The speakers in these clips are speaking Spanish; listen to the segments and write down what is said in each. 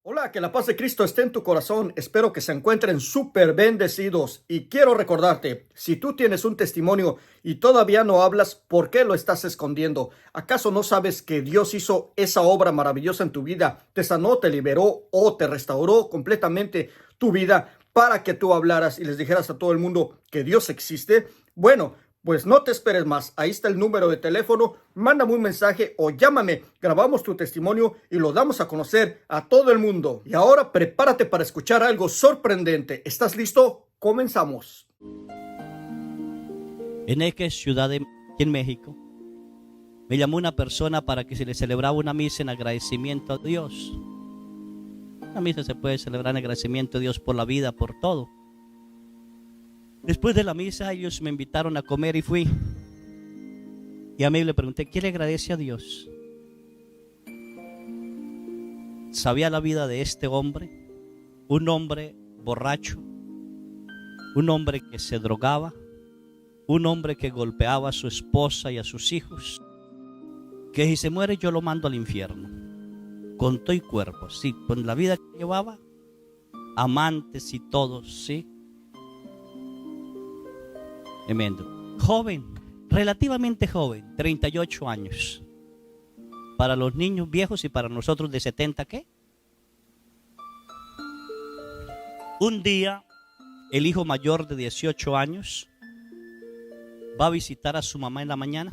Hola, que la paz de Cristo esté en tu corazón. Espero que se encuentren súper bendecidos. Y quiero recordarte, si tú tienes un testimonio y todavía no hablas, ¿por qué lo estás escondiendo? ¿Acaso no sabes que Dios hizo esa obra maravillosa en tu vida? Te sanó, te liberó o te restauró completamente tu vida para que tú hablaras y les dijeras a todo el mundo que Dios existe. Bueno, pues no te esperes más, ahí está el número de teléfono, mándame un mensaje o llámame, grabamos tu testimonio y lo damos a conocer a todo el mundo. Y ahora prepárate para escuchar algo sorprendente. ¿Estás listo? Comenzamos. En X, aquí en México, me llamó una persona para que se le celebraba una misa en agradecimiento a Dios. Una misa se puede celebrar en agradecimiento a Dios por la vida, por todo. Después de la misa ellos me invitaron a comer y fui. Y a mí le pregunté, ¿qué le agradece a Dios? Sabía la vida de este hombre, un hombre borracho, un hombre que se drogaba, un hombre que golpeaba a su esposa y a sus hijos, que si se muere yo lo mando al infierno, con todo y cuerpo, sí, con la vida que llevaba, amantes y todos, sí. Tremendo. Joven, relativamente joven, 38 años. Para los niños viejos y para nosotros de 70, ¿qué? Un día, el hijo mayor de 18 años va a visitar a su mamá en la mañana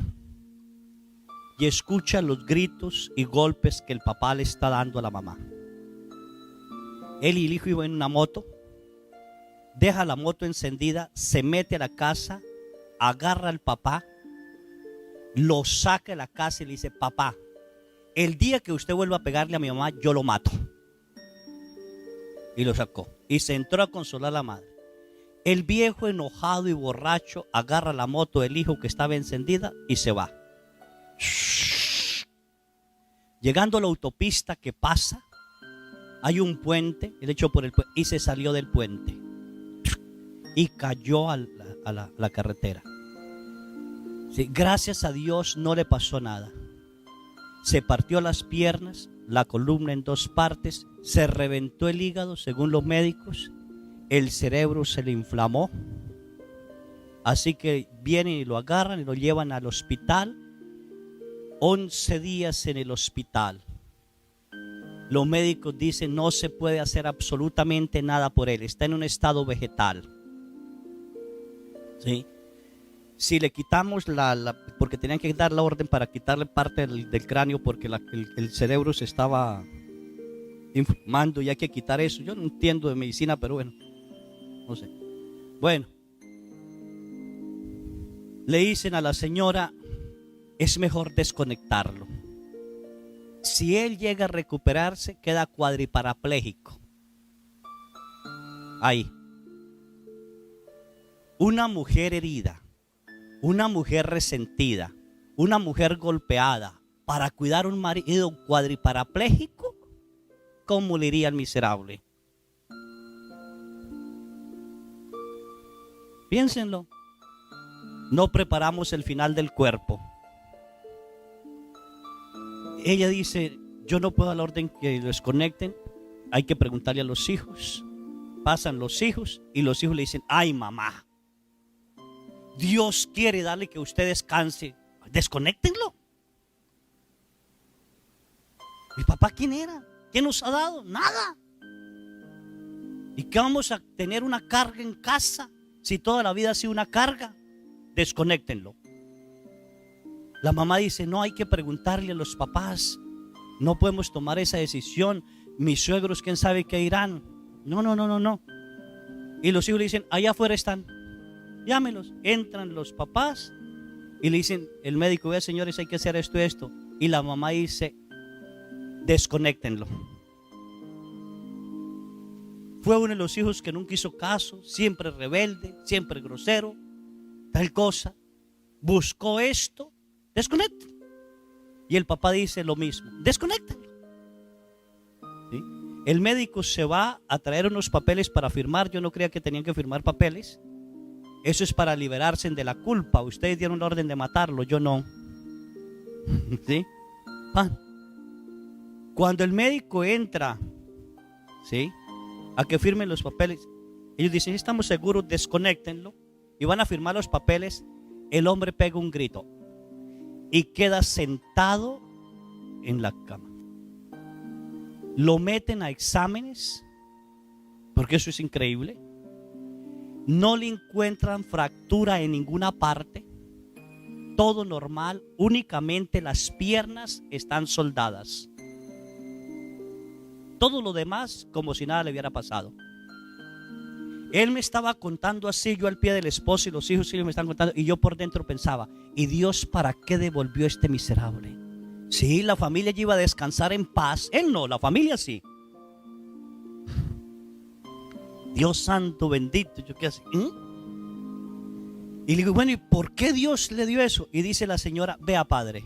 y escucha los gritos y golpes que el papá le está dando a la mamá. Él y el hijo iban en una moto, deja la moto encendida, se mete a la casa, agarra al papá, lo saca de la casa y le dice, papá, el día que usted vuelva a pegarle a mi mamá, yo lo mato. Y lo sacó y se entró a consolar a la madre. El viejo enojado y borracho agarra la moto del hijo que estaba encendida y se va. Llegando a la autopista que pasa, hay un puente, él echó por el puente y se salió del puente y cayó a la carretera. Sí, gracias a Dios no le pasó nada. Se partió las piernas, la columna en dos partes, se reventó el hígado según los médicos, el cerebro se le inflamó, así que vienen y lo agarran y lo llevan al hospital. 11 días en el hospital. Los médicos dicen no se puede hacer absolutamente nada por él, está en un estado vegetal. ¿Sí? Si le quitamos porque tenían que dar la orden para quitarle parte del cráneo porque el cerebro se estaba inflamando y hay que quitar eso. Yo no entiendo de medicina, pero bueno, no sé. Bueno, le dicen a la señora, es mejor desconectarlo. Si él llega a recuperarse, queda cuadriparapléjico. Ahí. Una mujer herida, una mujer resentida, una mujer golpeada, para cuidar a un marido cuadriparapléjico, ¿cómo le iría al miserable? Piénsenlo. No preparamos el final del cuerpo. Ella dice, yo no puedo dar la orden que lo desconecten, hay que preguntarle a los hijos. Pasan los hijos y los hijos le dicen, ay mamá, Dios quiere darle que usted descanse, desconéctenlo. ¿Mi papá quién era? ¿Qué nos ha dado? Nada. ¿Y qué vamos a tener una carga en casa si toda la vida ha sido una carga? Desconéctenlo. La mamá dice, no, hay que preguntarle a los papás, no podemos tomar esa decisión, mis suegros quién sabe qué irán. No. Y los hijos le dicen, allá afuera están, llámelos. Entran los papás y le dicen, el médico, vea señores, hay que hacer esto y esto. Y la mamá dice, desconéctenlo. Fue uno de los hijos que nunca hizo caso, siempre rebelde, siempre grosero, tal cosa. Buscó esto, desconecten. Y el papá dice lo mismo, desconéctenlo. ¿Sí? El médico se va a traer unos papeles para firmar. Yo no creía que tenían que firmar papeles. Eso es para liberarse de la culpa. Ustedes dieron la orden de matarlo, yo no. ¿Sí? Cuando el médico entra ¿sí? A que firmen los papeles. Ellos dicen, estamos seguros, desconéctenlo. Y van a firmar los papeles. El hombre pega un grito y queda sentado en la cama. Lo meten a exámenes, porque eso es increíble. No le encuentran fractura en ninguna parte. Todo normal, únicamente las piernas están soldadas. Todo lo demás como si nada le hubiera pasado. Él me estaba contando así, yo al pie del esposo y los hijos me están contando, y yo por dentro pensaba, ¿y Dios para qué devolvió a este miserable? Sí, la familia ya iba a descansar en paz. Él no, la familia sí. Dios santo bendito. Yo qué así. Y le digo, bueno, ¿y por qué Dios le dio eso? Y dice la señora, vea padre,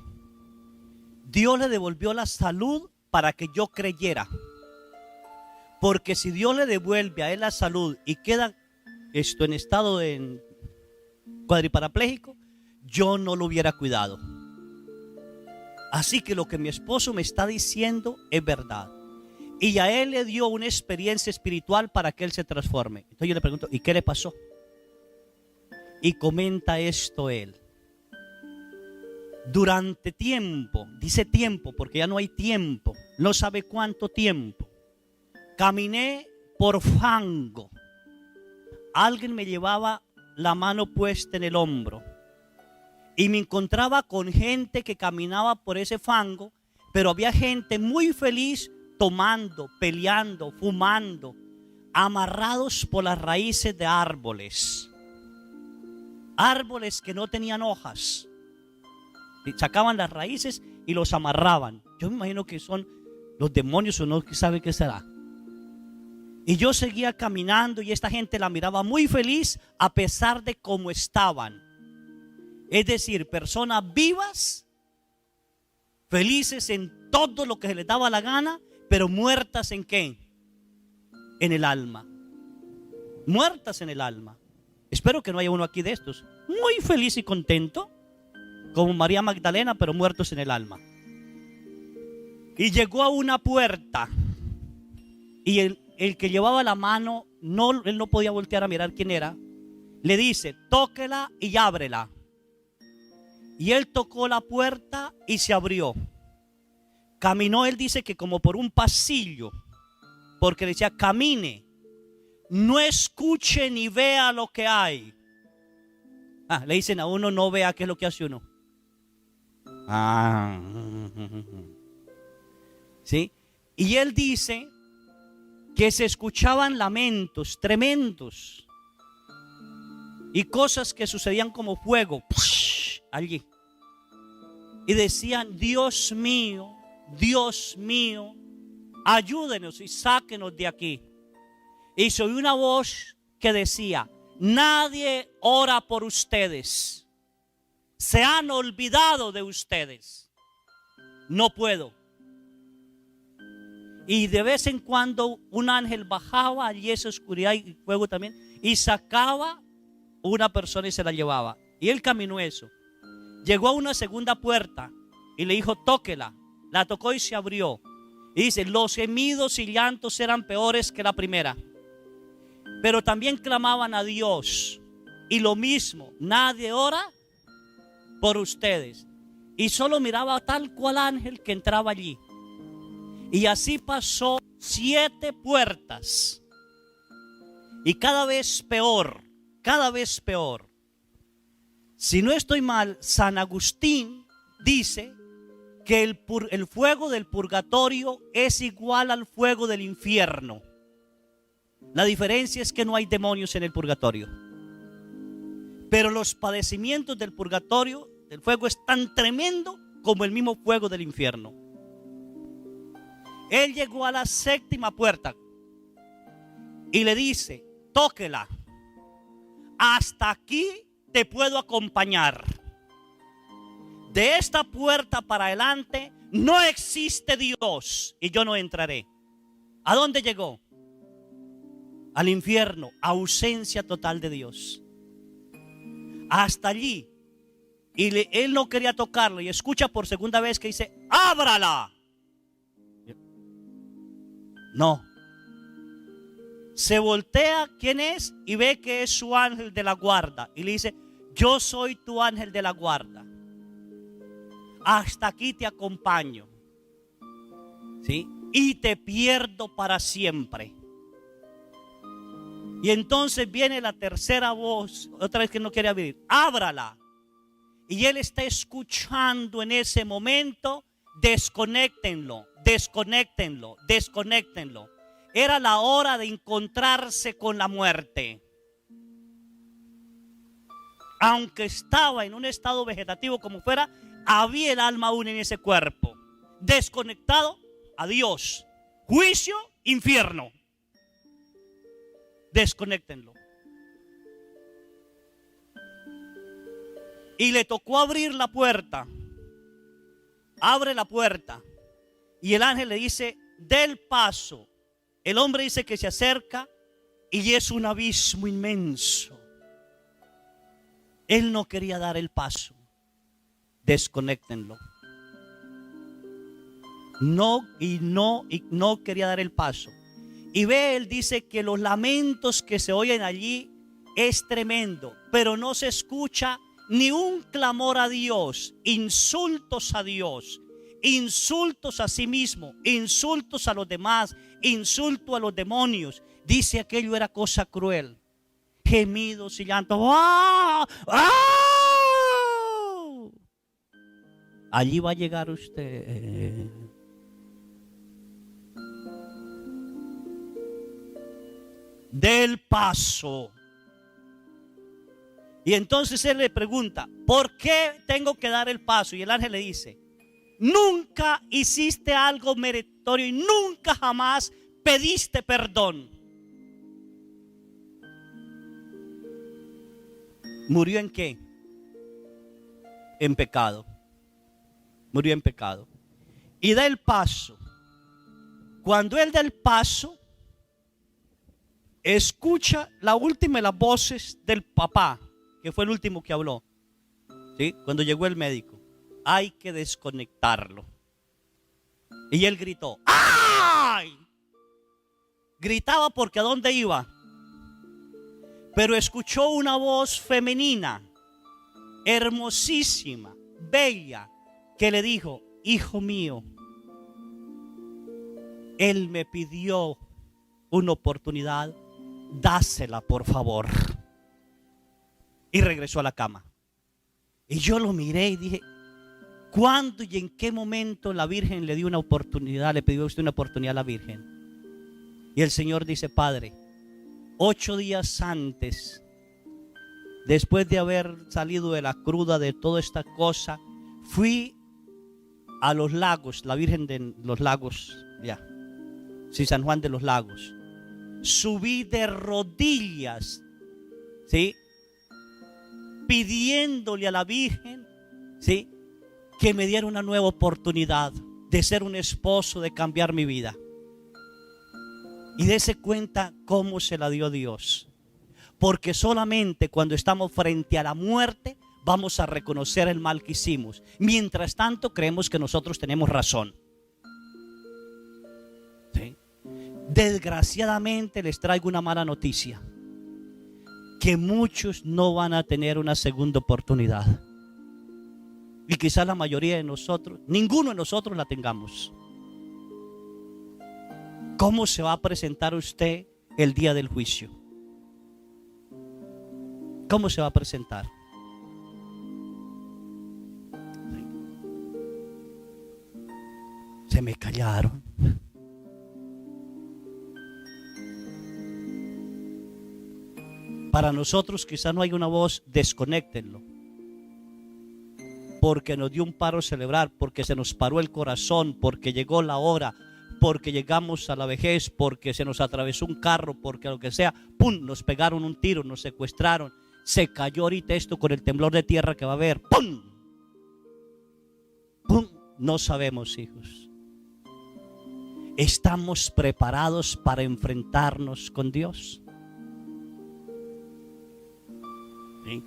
Dios le devolvió la salud para que yo creyera. Porque si Dios le devuelve a él la salud y queda en estado de cuadriparapléjico, yo no lo hubiera cuidado. Así que lo que mi esposo me está diciendo es verdad. Y a él le dio una experiencia espiritual para que él se transforme. Entonces yo le pregunto, ¿y qué le pasó? Y comenta esto él. Durante tiempo, dice tiempo porque ya no hay tiempo, no sabe cuánto tiempo, caminé por fango. Alguien me llevaba la mano puesta en el hombro. Y me encontraba con gente que caminaba por ese fango, pero había gente muy feliz tomando, peleando, fumando, amarrados por las raíces de árboles. Árboles que no tenían hojas. Y sacaban las raíces y los amarraban. Yo me imagino que son los demonios o no, sabe qué será. Y yo seguía caminando y esta gente la miraba muy feliz a pesar de cómo estaban. Es decir, personas vivas, felices en todo lo que se les daba la gana, pero muertas ¿en qué? En el alma. Muertas en el alma. Espero que no haya uno aquí de estos. Muy feliz y contento, como María Magdalena, pero muertos en el alma. Y llegó a una puerta y el que llevaba la mano, él no podía voltear a mirar quién era. Le dice, tóquela y ábrela. Y él tocó la puerta y se abrió. Caminó, él dice que como por un pasillo, porque decía, camine, no escuche ni vea lo que hay. Le dicen a uno, no vea qué es lo que hace uno. ¿Sí? Y él dice que se escuchaban lamentos tremendos y cosas que sucedían como fuego allí. Y decían, Dios mío, ayúdenos y sáquenos de aquí. Y se oyó una voz que decía, nadie ora por ustedes. Se han olvidado de ustedes. No puedo. Y de vez en cuando un ángel bajaba allí esa oscuridad y fuego también y sacaba una persona y se la llevaba. Y él caminó eso. Llegó a una segunda puerta y le dijo, tóquela. La tocó y se abrió. Y dice, los gemidos y llantos eran peores que la primera. Pero también clamaban a Dios. Y lo mismo, nadie ora por ustedes. Y solo miraba tal cual ángel que entraba allí. Y así pasó 7 puertas. Y cada vez peor, cada vez peor. Si no estoy mal, San Agustín dice que el fuego del purgatorio es igual al fuego del infierno. La diferencia es que no hay demonios en el purgatorio. Pero los padecimientos del purgatorio, del fuego, es tan tremendo como el mismo fuego del infierno. Él llegó a la 7ª puerta y le dice, tóquela. Hasta aquí te puedo acompañar. De esta puerta para adelante no existe Dios y yo no entraré. ¿A dónde llegó? Al infierno, ausencia total de Dios. Hasta allí. Y él no quería tocarlo y escucha por segunda vez que dice, ábrala. No, Se voltea, ¿quién es? Y ve que es su ángel de la guarda. Y le dice, yo soy tu ángel de la guarda. Hasta aquí te acompaño. ¿Sí? Y te pierdo para siempre. Y entonces viene la tercera voz, otra vez que no quiere abrir. Ábrala. Y él está escuchando en ese momento. Desconéctenlo, desconéctenlo, desconéctenlo. Era la hora de encontrarse con la muerte. Aunque estaba en un estado vegetativo como fuera, había el alma aún en ese cuerpo. Desconectado, adiós. Juicio, infierno. Desconéctenlo. Y le tocó abrir la puerta. Abre la puerta. Y el ángel le dice, dé el paso. El hombre dice que se acerca y es un abismo inmenso. Él no quería dar el paso. Desconéctenlo. No quería dar el paso. Y ve, él dice que los lamentos que se oyen allí es tremendo, pero no se escucha ni un clamor a Dios, insultos a Dios, insultos a sí mismo, insultos a los demás, insulto a los demonios. Dice aquello era cosa cruel. Gemidos y llantos. ¡Ah! ¡Ah! Allí va a llegar usted. Del paso. Y entonces él le pregunta, ¿por qué tengo que dar el paso? Y el ángel le dice, nunca hiciste algo meritorio y nunca jamás pediste perdón. ¿Murió en qué? En pecado. Murió en pecado. Y da el paso. Cuando él da el paso, escucha la última de las voces del papá, que fue el último que habló. ¿Sí? Cuando llegó el médico, hay que desconectarlo. Y él gritó, ¡ay! Gritaba porque ¿a dónde iba? Pero escuchó una voz femenina, hermosísima, bella, que le dijo, hijo mío, él me pidió una oportunidad, dásela por favor. Y regresó a la cama. Y yo lo miré y dije, ¿cuándo y en qué momento la Virgen le dio una oportunidad, le pidió a usted una oportunidad a la Virgen? Y el Señor dice, Padre, 8 días antes, después de haber salido de la cruda de toda esta cosa, fui a los lagos, la Virgen de los Lagos, sí, San Juan de los Lagos. Subí de rodillas, ¿sí? Pidiéndole a la Virgen, ¿sí? Que me diera una nueva oportunidad de ser un esposo, de cambiar mi vida. Y dése cuenta cómo se la dio Dios. Porque solamente cuando estamos frente a la muerte vamos a reconocer el mal que hicimos. Mientras tanto creemos que nosotros tenemos razón. ¿Sí? Desgraciadamente les traigo una mala noticia. Que muchos no van a tener una segunda oportunidad. Y quizás la mayoría de nosotros, ninguno de nosotros la tengamos. ¿Cómo se va a presentar usted el día del juicio? ¿Cómo se va a presentar? Se me callaron. Para nosotros quizás no hay una voz, desconéctenlo. Porque nos dio un paro cerebral, porque se nos paró el corazón, porque llegó la hora, porque llegamos a la vejez, porque se nos atravesó un carro, porque lo que sea, ¡pum! Nos pegaron un tiro, nos secuestraron, se cayó ahorita esto con el temblor de tierra que va a haber, ¡pum! ¡Pum! No sabemos, hijos. ¿Estamos preparados para enfrentarnos con Dios? ¿Sí?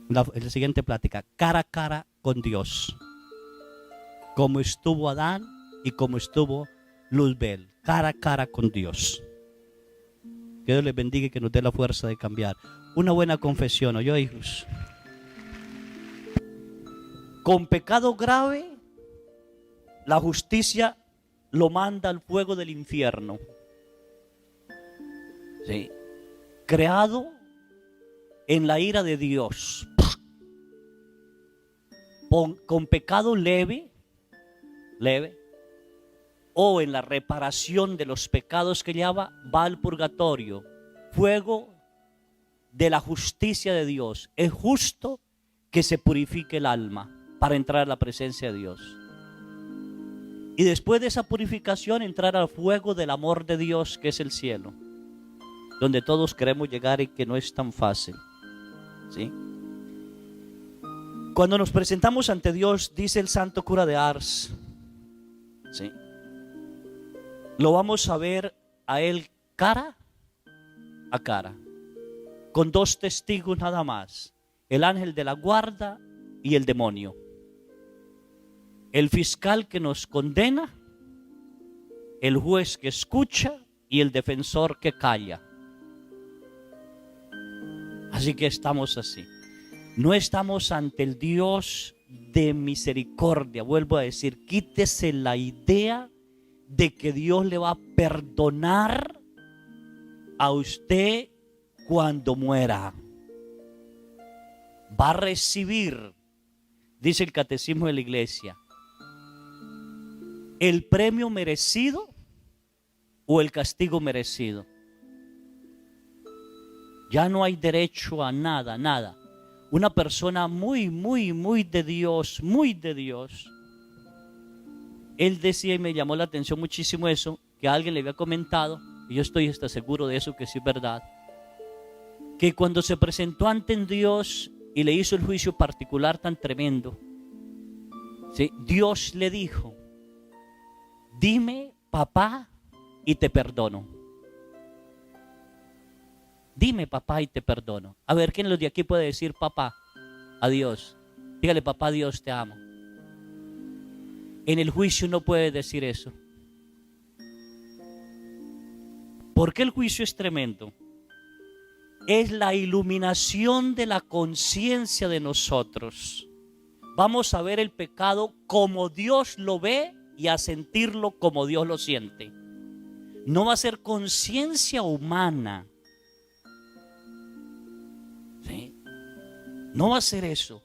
La siguiente plática, cara a cara con Dios. Como estuvo Adán y como estuvo Luzbel, cara a cara con Dios. Que Dios les bendiga y que nos dé la fuerza de cambiar. Una buena confesión, ¿oyó, hijos? Con pecado grave, la justicia lo manda al fuego del infierno. ¿Sí? Creado en la ira de Dios. Con pecado leve, o en la reparación de los pecados que lleva, va al purgatorio. Fuego de la justicia de Dios. Es justo que se purifique el alma para entrar a la presencia de Dios. Y después de esa purificación, entrar al fuego del amor de Dios, que es el cielo, donde todos queremos llegar y que no es tan fácil. ¿Sí? Cuando nos presentamos ante Dios, dice el santo cura de Ars, ¿sí?, lo vamos a ver a Él cara a cara, con dos testigos nada más: el ángel de la guarda y el demonio. El fiscal que nos condena, el juez que escucha y el defensor que calla. Así que estamos así. No estamos ante el Dios de misericordia. Vuelvo a decir, quítese la idea de que Dios le va a perdonar a usted cuando muera. Va a recibir, dice el catecismo de la iglesia, el premio merecido o el castigo merecido. Ya no hay derecho a nada, nada. Una persona muy de Dios, él decía, y me llamó la atención muchísimo eso, que alguien le había comentado, y yo estoy hasta seguro de eso, que sí es verdad, que cuando se presentó ante Dios y le hizo el juicio particular tan tremendo, ¿sí?, Dios le dijo: dime, papá, y te perdono. Dime, papá, y te perdono. A ver, ¿quién de los de aquí puede decir papá a Dios? Dígale: papá, Dios, te amo. En el juicio no puede decir eso. ¿Por qué el juicio es tremendo? Es la iluminación de la conciencia de nosotros. Vamos a ver el pecado como Dios lo ve y a sentirlo como Dios lo siente. No va a ser conciencia humana. ¿Sí? No va a ser eso.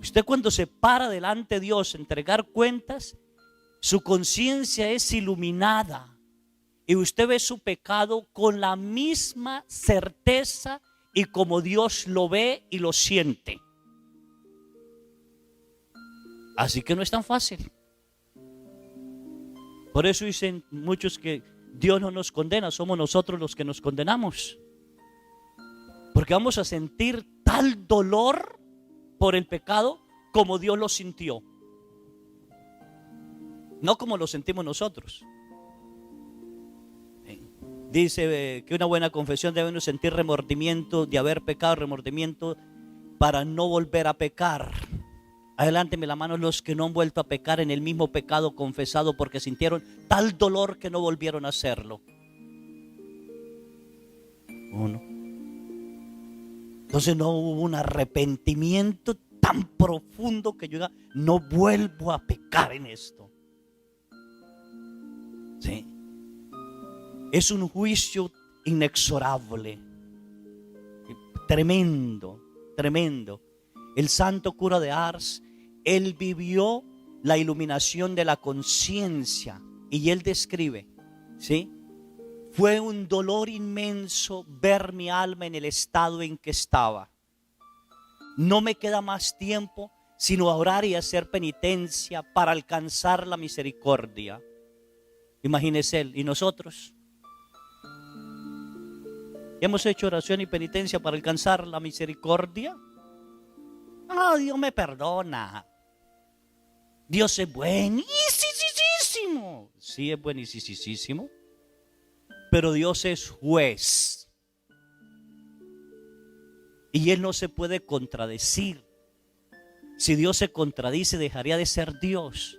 Usted, cuando se para delante de Dios a entregar cuentas, su conciencia es iluminada y usted ve su pecado con la misma certeza y como Dios lo ve y lo siente. Así que no es tan fácil. Por eso dicen muchos que Dios no nos condena, somos nosotros los que nos condenamos. Porque vamos a sentir tal dolor por el pecado como Dios lo sintió, no como lo sentimos nosotros. Dice que una buena confesión debe sentir remordimiento de haber pecado, remordimiento para no volver a pecar. Adelánteme la mano los que no han vuelto a pecar en el mismo pecado confesado porque sintieron tal dolor que no volvieron a hacerlo. Uno. Entonces no hubo un arrepentimiento tan profundo que yo diga: no vuelvo a pecar en esto. ¿Sí? Es un juicio inexorable. Tremendo, tremendo. El santo cura de Ars, él vivió la iluminación de la conciencia y él describe, ¿sí? Fue un dolor inmenso ver mi alma en el estado en que estaba. No me queda más tiempo sino orar y hacer penitencia para alcanzar la misericordia. Imagínese él. ¿Y nosotros? ¿Hemos hecho oración y penitencia para alcanzar la misericordia? Ah, Dios me perdona. Dios es buenísimo. Sí, es buenísimo. Pero Dios es juez. Y Él no se puede contradecir. Si Dios se contradice, dejaría de ser Dios.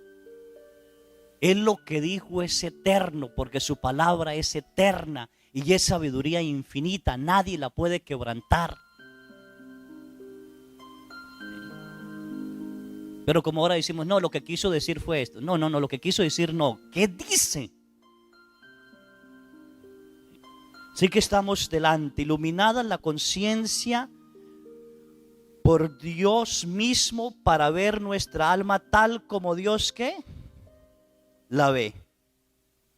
Él lo que dijo es eterno, porque su palabra es eterna. y es sabiduría infinita, nadie la puede quebrantar. Pero como ahora decimos, no, lo que quiso decir fue esto. No, lo que quiso decir no. ¿Qué dice? Sí que estamos delante, iluminada la conciencia por Dios mismo para ver nuestra alma tal como Dios, ¿qué? La ve.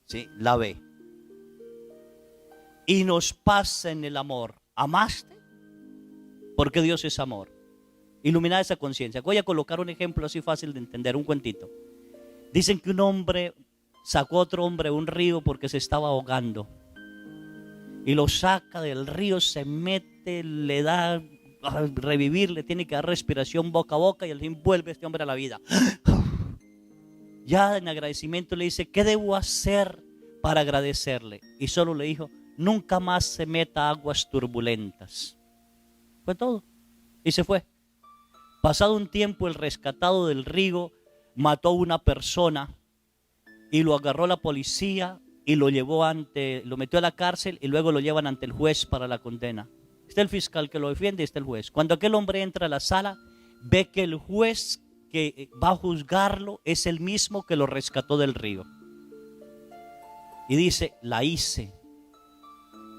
Sí, la ve. Y nos pasa en el amor. ¿Amaste? Porque Dios es amor. Iluminar esa conciencia. Voy a colocar un ejemplo así fácil de entender, un cuentito. Dicen que un hombre sacó a otro hombre a un río porque se estaba ahogando. Y lo saca del río, se mete, le da a revivir, le tiene que dar respiración boca a boca y al fin vuelve este hombre a la vida. Ya en agradecimiento le dice, ¿qué debo hacer para agradecerle? Y solo le dijo, nunca más se meta a aguas turbulentas. Fue todo. Y se fue. Pasado un tiempo, el rescatado del río mató a una persona y lo agarró la policía y lo metió a la cárcel y luego lo llevan ante el juez para la condena. Está el fiscal que lo defiende y está el juez. Cuando aquel hombre entra a la sala, ve que el juez que va a juzgarlo es el mismo que lo rescató del río. Y dice, la hice.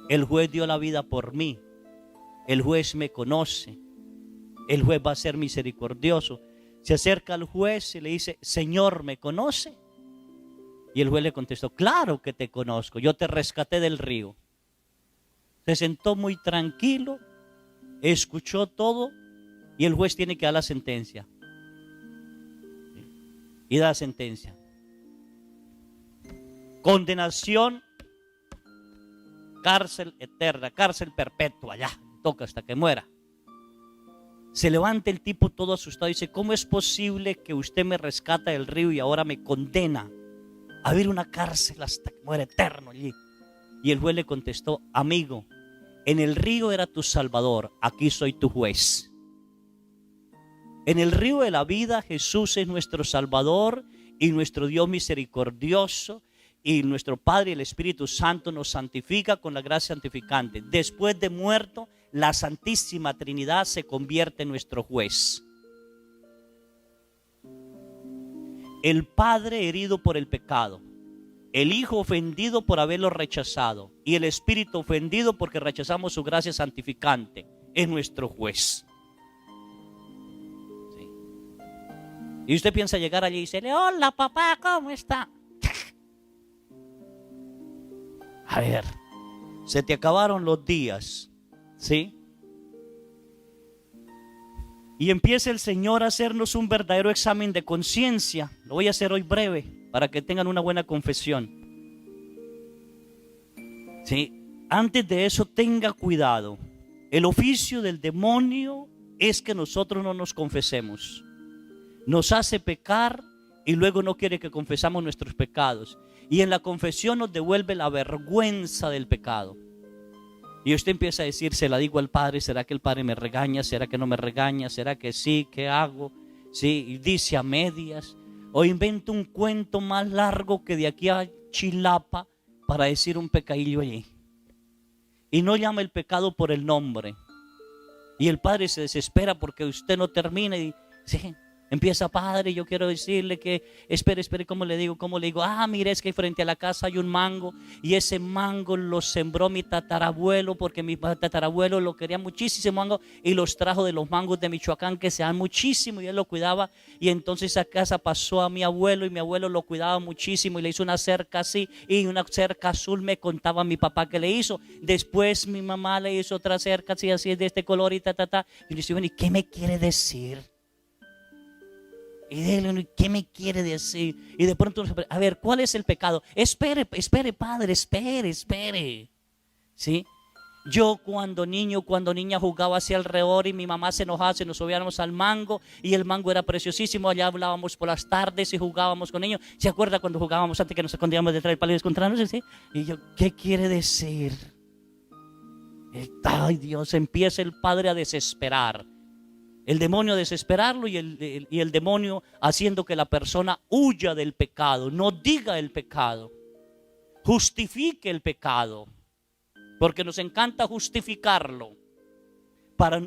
El juez dio la vida por mí. El juez me conoce. El juez va a ser misericordioso. Se acerca al juez y le dice, Señor, ¿me conoce? Y el juez le contestó, claro que te conozco, yo te rescaté del río. Se sentó muy tranquilo, escuchó todo y el juez tiene que dar la sentencia. Y da la sentencia. Condenación, cárcel eterna, cárcel perpetua, ya, toca hasta que muera. Se levanta el tipo todo asustado y dice, ¿cómo es posible que usted me rescata del río y ahora me condena a vivir una cárcel hasta que muera eterno allí? Y el juez le contestó, amigo, en el río era tu salvador, aquí soy tu juez. En el río de la vida Jesús es nuestro salvador y nuestro Dios misericordioso, y nuestro Padre, el Espíritu Santo, nos santifica con la gracia santificante. Después de muerto, la Santísima Trinidad se convierte en nuestro juez. El Padre herido por el pecado, el Hijo ofendido por haberlo rechazado y el Espíritu ofendido porque rechazamos su gracia santificante, es nuestro juez. ¿Sí? Y usted piensa llegar allí y decirle, hola papá, ¿cómo está? A ver, se te acabaron los días, ¿sí? Y empieza el Señor a hacernos un verdadero examen de conciencia. Lo voy a hacer hoy breve para que tengan una buena confesión. ¿Sí? Antes de eso, tenga cuidado. El oficio del demonio es que nosotros no nos confesemos. Nos hace pecar y luego no quiere que confesamos nuestros pecados. Y en la confesión nos devuelve la vergüenza del pecado. Y usted empieza a decir, se la digo al Padre, ¿será que el Padre me regaña? ¿Será que no me regaña? ¿Será que sí? ¿Qué hago? Sí, y dice a medias. O invento un cuento más largo que de aquí a Chilapa para decir un pecadillo allí. Y no llama el pecado por el nombre. Y el Padre se desespera porque usted no termina y sí, empieza, Padre, yo quiero decirle que, espere, ¿cómo le digo? Ah, mire, es que frente a la casa hay un mango y ese mango lo sembró mi tatarabuelo porque mi tatarabuelo lo quería muchísimo mango y los trajo de los mangos de Michoacán que se dan muchísimo y él lo cuidaba y entonces esa casa pasó a mi abuelo y mi abuelo lo cuidaba muchísimo y le hizo una cerca así y una cerca azul me contaba mi papá que le hizo. Después mi mamá le hizo otra cerca así de este color y y le dice, bueno, ¿y qué me quiere decir? Y dile, ¿qué me quiere decir? Y de pronto, a ver, ¿cuál es el pecado? Espere, Padre, espere. ¿Sí? Yo cuando niña jugaba hacia alrededor y mi mamá se enojaba, se nos subíamos al mango y el mango era preciosísimo. Allá hablábamos por las tardes y jugábamos con ellos. ¿Se acuerda cuando jugábamos antes que nos escondíamos detrás del palo y encontrarnos? ¿Sí? Y yo, ¿qué quiere decir? Ay Dios, empieza el padre a desesperar. El demonio a desesperarlo y el demonio haciendo que la persona huya del pecado, no diga el pecado, justifique el pecado. porque nos encanta justificarlo.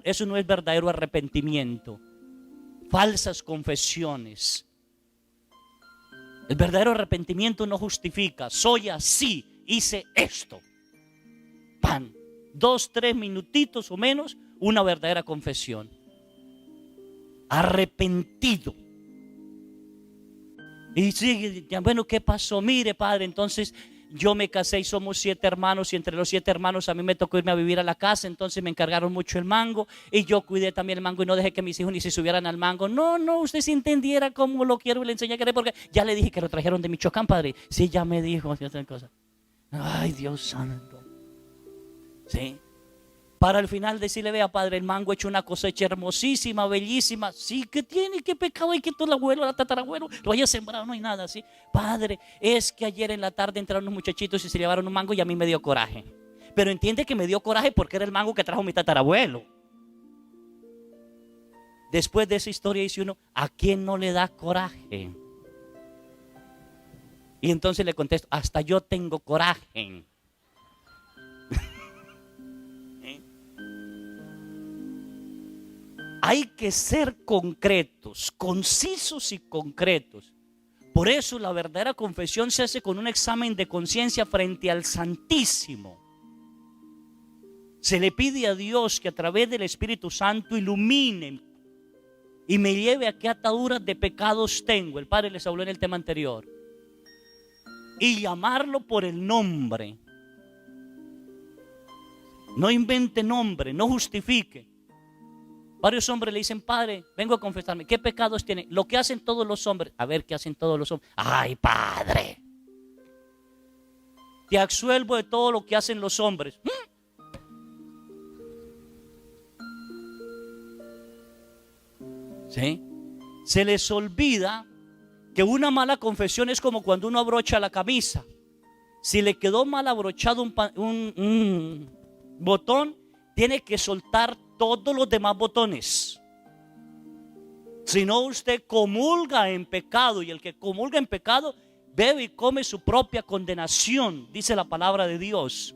Eso no es verdadero arrepentimiento. Falsas confesiones. El verdadero arrepentimiento no justifica. Soy así, hice esto. Pan, 2, 3 minutitos o menos, una verdadera confesión. Arrepentido. Y sigue, bueno, ¿qué pasó? Mire, padre, entonces yo me casé y somos 7 hermanos, y entre los 7 hermanos a mí me tocó irme a vivir a la casa, entonces me encargaron mucho el mango y yo cuidé también el mango y no dejé que mis hijos ni se subieran al mango. No, usted si entendiera cómo lo quiero y le enseñé a querer, porque ya le dije que lo trajeron de Michoacán, padre. Sí, ya me dijo otra cosa. Ay, Dios santo. Sí. Para al final decirle, vea, padre, el mango ha hecho una cosecha hermosísima, bellísima. Sí, ¿qué tiene? ¿Qué pecado hay que todo el abuelo, el tatarabuelo lo haya sembrado? No hay nada así. Padre, es que ayer en la tarde entraron unos muchachitos y se llevaron un mango y a mí me dio coraje. Pero entiende que me dio coraje porque era el mango que trajo mi tatarabuelo. Después de esa historia dice uno, ¿a quién no le da coraje? Y entonces le contesto, hasta yo tengo coraje. Hay que ser concretos, concisos y concretos. Por eso la verdadera confesión se hace con un examen de conciencia frente al Santísimo. Se le pide a Dios que a través del Espíritu Santo ilumine y me lleve a qué ataduras de pecados tengo. El Padre les habló en el tema anterior. Y llamarlo por el nombre. No invente nombre, no justifique. Varios hombres le dicen, padre, vengo a confesarme. ¿Qué pecados tiene? Lo que hacen todos los hombres. A ver, ¿qué hacen todos los hombres? Ay, padre, te absuelvo de todo lo que hacen los hombres. ¿Sí? Se les olvida que una mala confesión es como cuando uno abrocha la camisa. Si le quedó mal abrochado un botón, tiene que soltar todos los demás botones. Si no, usted comulga en pecado, y el que comulga en pecado bebe y come su propia condenación, dice la palabra de Dios.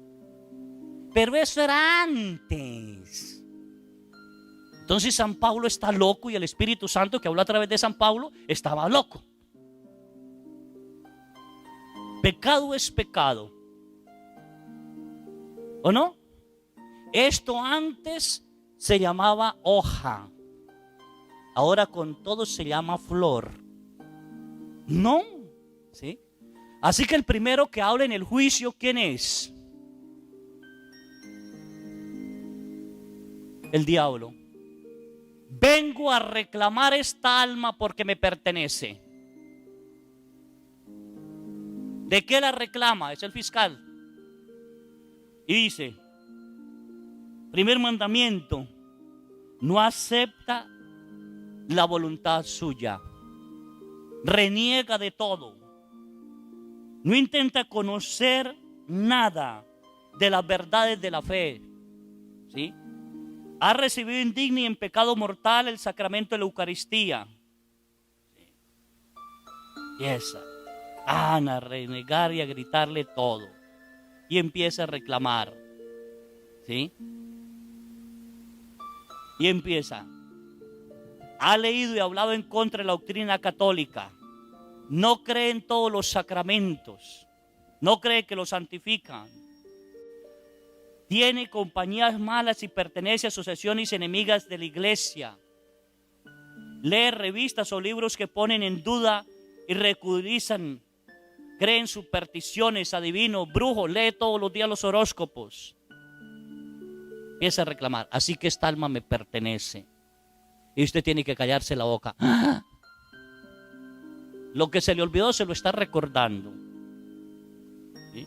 Pero eso era antes. Entonces San Pablo está loco y el Espíritu Santo que habló a través de San Pablo estaba loco. Pecado es pecado, ¿o no? Esto antes se llamaba hoja, ahora con todo se llama flor. No, ¿sí? Así que el primero que habla en el juicio, ¿quién es? El diablo. Vengo a reclamar esta alma porque me pertenece. ¿De qué la reclama? Es el fiscal. Y dice, primer mandamiento, no acepta la voluntad suya. Reniega de todo. No intenta conocer nada de las verdades de la fe. ¿Sí? Ha recibido indigno y en pecado mortal el sacramento de la Eucaristía. ¿Sí? Y esa. A renegar y a gritarle todo. Y empieza a reclamar. ¿Sí? Y empieza. Ha leído y hablado en contra de la doctrina católica. No cree en todos los sacramentos. No cree que los santifican. Tiene compañías malas y pertenece a asociaciones enemigas de la iglesia. Lee revistas o libros que ponen en duda y ridiculizan. Cree en supersticiones, adivinos, brujos. Lee todos los días los horóscopos. Empieza a reclamar. Así que esta alma me pertenece. Y usted tiene que callarse la boca. ¡Ah! Lo que se le olvidó se lo está recordando. ¿Sí?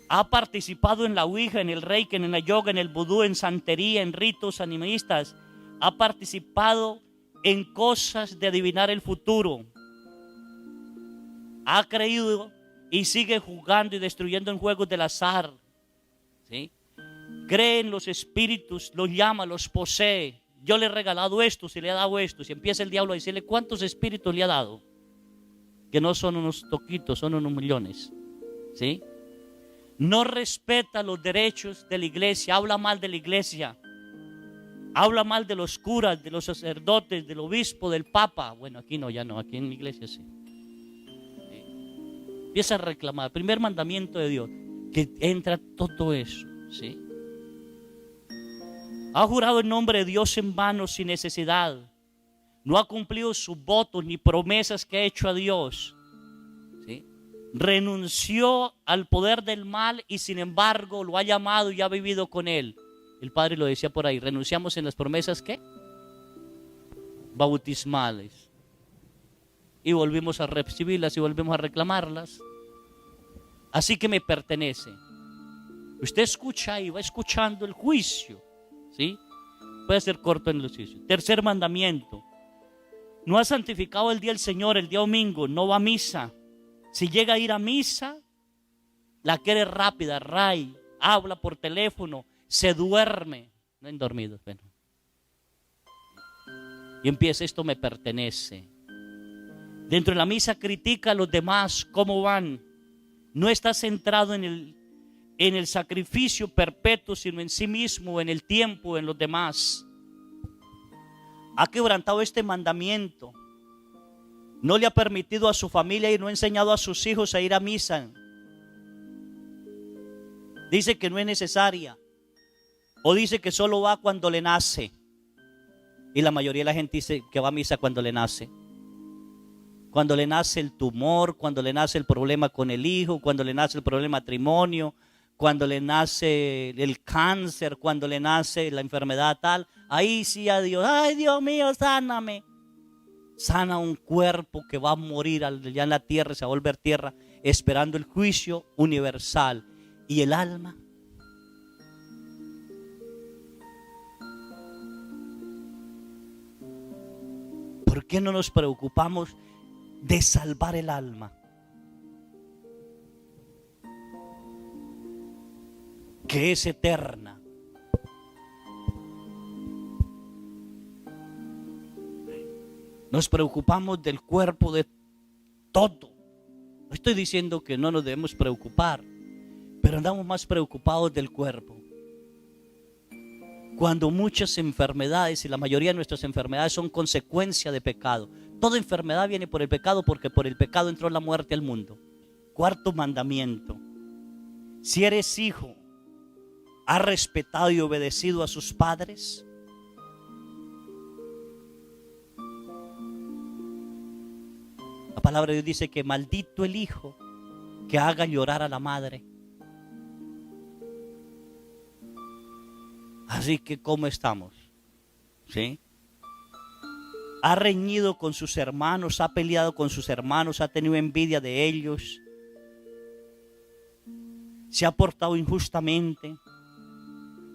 Ha participado en la ouija, en el reiki, en la yoga, en el vudú, en santería, en ritos animistas. Ha participado en cosas de adivinar el futuro. Ha creído y sigue jugando y destruyendo en juegos del azar. ¿Sí? Cree en los espíritus, los llama, los posee. Yo le he regalado esto, se le ha dado esto. Si empieza el diablo a decirle cuántos espíritus le ha dado, que no son unos toquitos, son unos millones. ¿Sí? no respeta los derechos de la iglesia, habla mal de la iglesia, habla mal de los curas, de los sacerdotes, del obispo, del papa. Bueno, aquí no, ya no, aquí en la iglesia sí. Empieza a reclamar. Primer mandamiento de Dios, que entra todo eso, ¿sí? Ha jurado en nombre de Dios en vano sin necesidad. No ha cumplido sus votos ni promesas que ha hecho a Dios, ¿sí? Renunció al poder del mal y sin embargo lo ha llamado y ha vivido con él. El Padre lo decía por ahí, renunciamos en las promesas ¿qué? Bautismales. Y volvimos a recibirlas y volvemos a reclamarlas. Así que me pertenece. Usted escucha y va escuchando el juicio, ¿sí? Puede ser corto en los juicios. Tercer mandamiento. No ha santificado el día del Señor, el día domingo, no va a misa. Si llega a ir a misa, la quiere rápida, habla por teléfono, se duerme. No han dormido, bueno. Y empieza, esto me pertenece. Dentro de la misa critica a los demás, cómo van. No está centrado en el sacrificio perpetuo, sino en sí mismo, en el tiempo, en los demás. Ha quebrantado este mandamiento. No le ha permitido a su familia y no ha enseñado a sus hijos a ir a misa. Dice que no es necesaria. O dice que solo va cuando le nace. Y la mayoría de la gente dice que va a misa cuando le nace. Cuando le nace el tumor, cuando le nace el problema con el hijo, cuando le nace el problema de matrimonio, cuando le nace el cáncer, cuando le nace la enfermedad tal. Ahí sí a Dios, ay Dios mío, sáname. Sana un cuerpo que va a morir allá en la tierra, se va a volver tierra, esperando el juicio universal. ¿Y el alma? ¿Por qué no nos preocupamos de salvar el alma? Que es eterna. Nos preocupamos del cuerpo, de todo. No estoy diciendo que no nos debemos preocupar, pero andamos más preocupados del cuerpo. Cuando muchas enfermedades, y la mayoría de nuestras enfermedades son consecuencia de pecado. Toda enfermedad viene por el pecado, porque por el pecado entró la muerte al mundo. Cuarto mandamiento. Si eres hijo, ¿has respetado y obedecido a sus padres? La palabra de Dios dice que maldito el hijo que haga llorar a la madre. Así que, ¿cómo estamos? ¿Sí? Ha reñido con sus hermanos, ha peleado con sus hermanos, ha tenido envidia de ellos, se ha portado injustamente,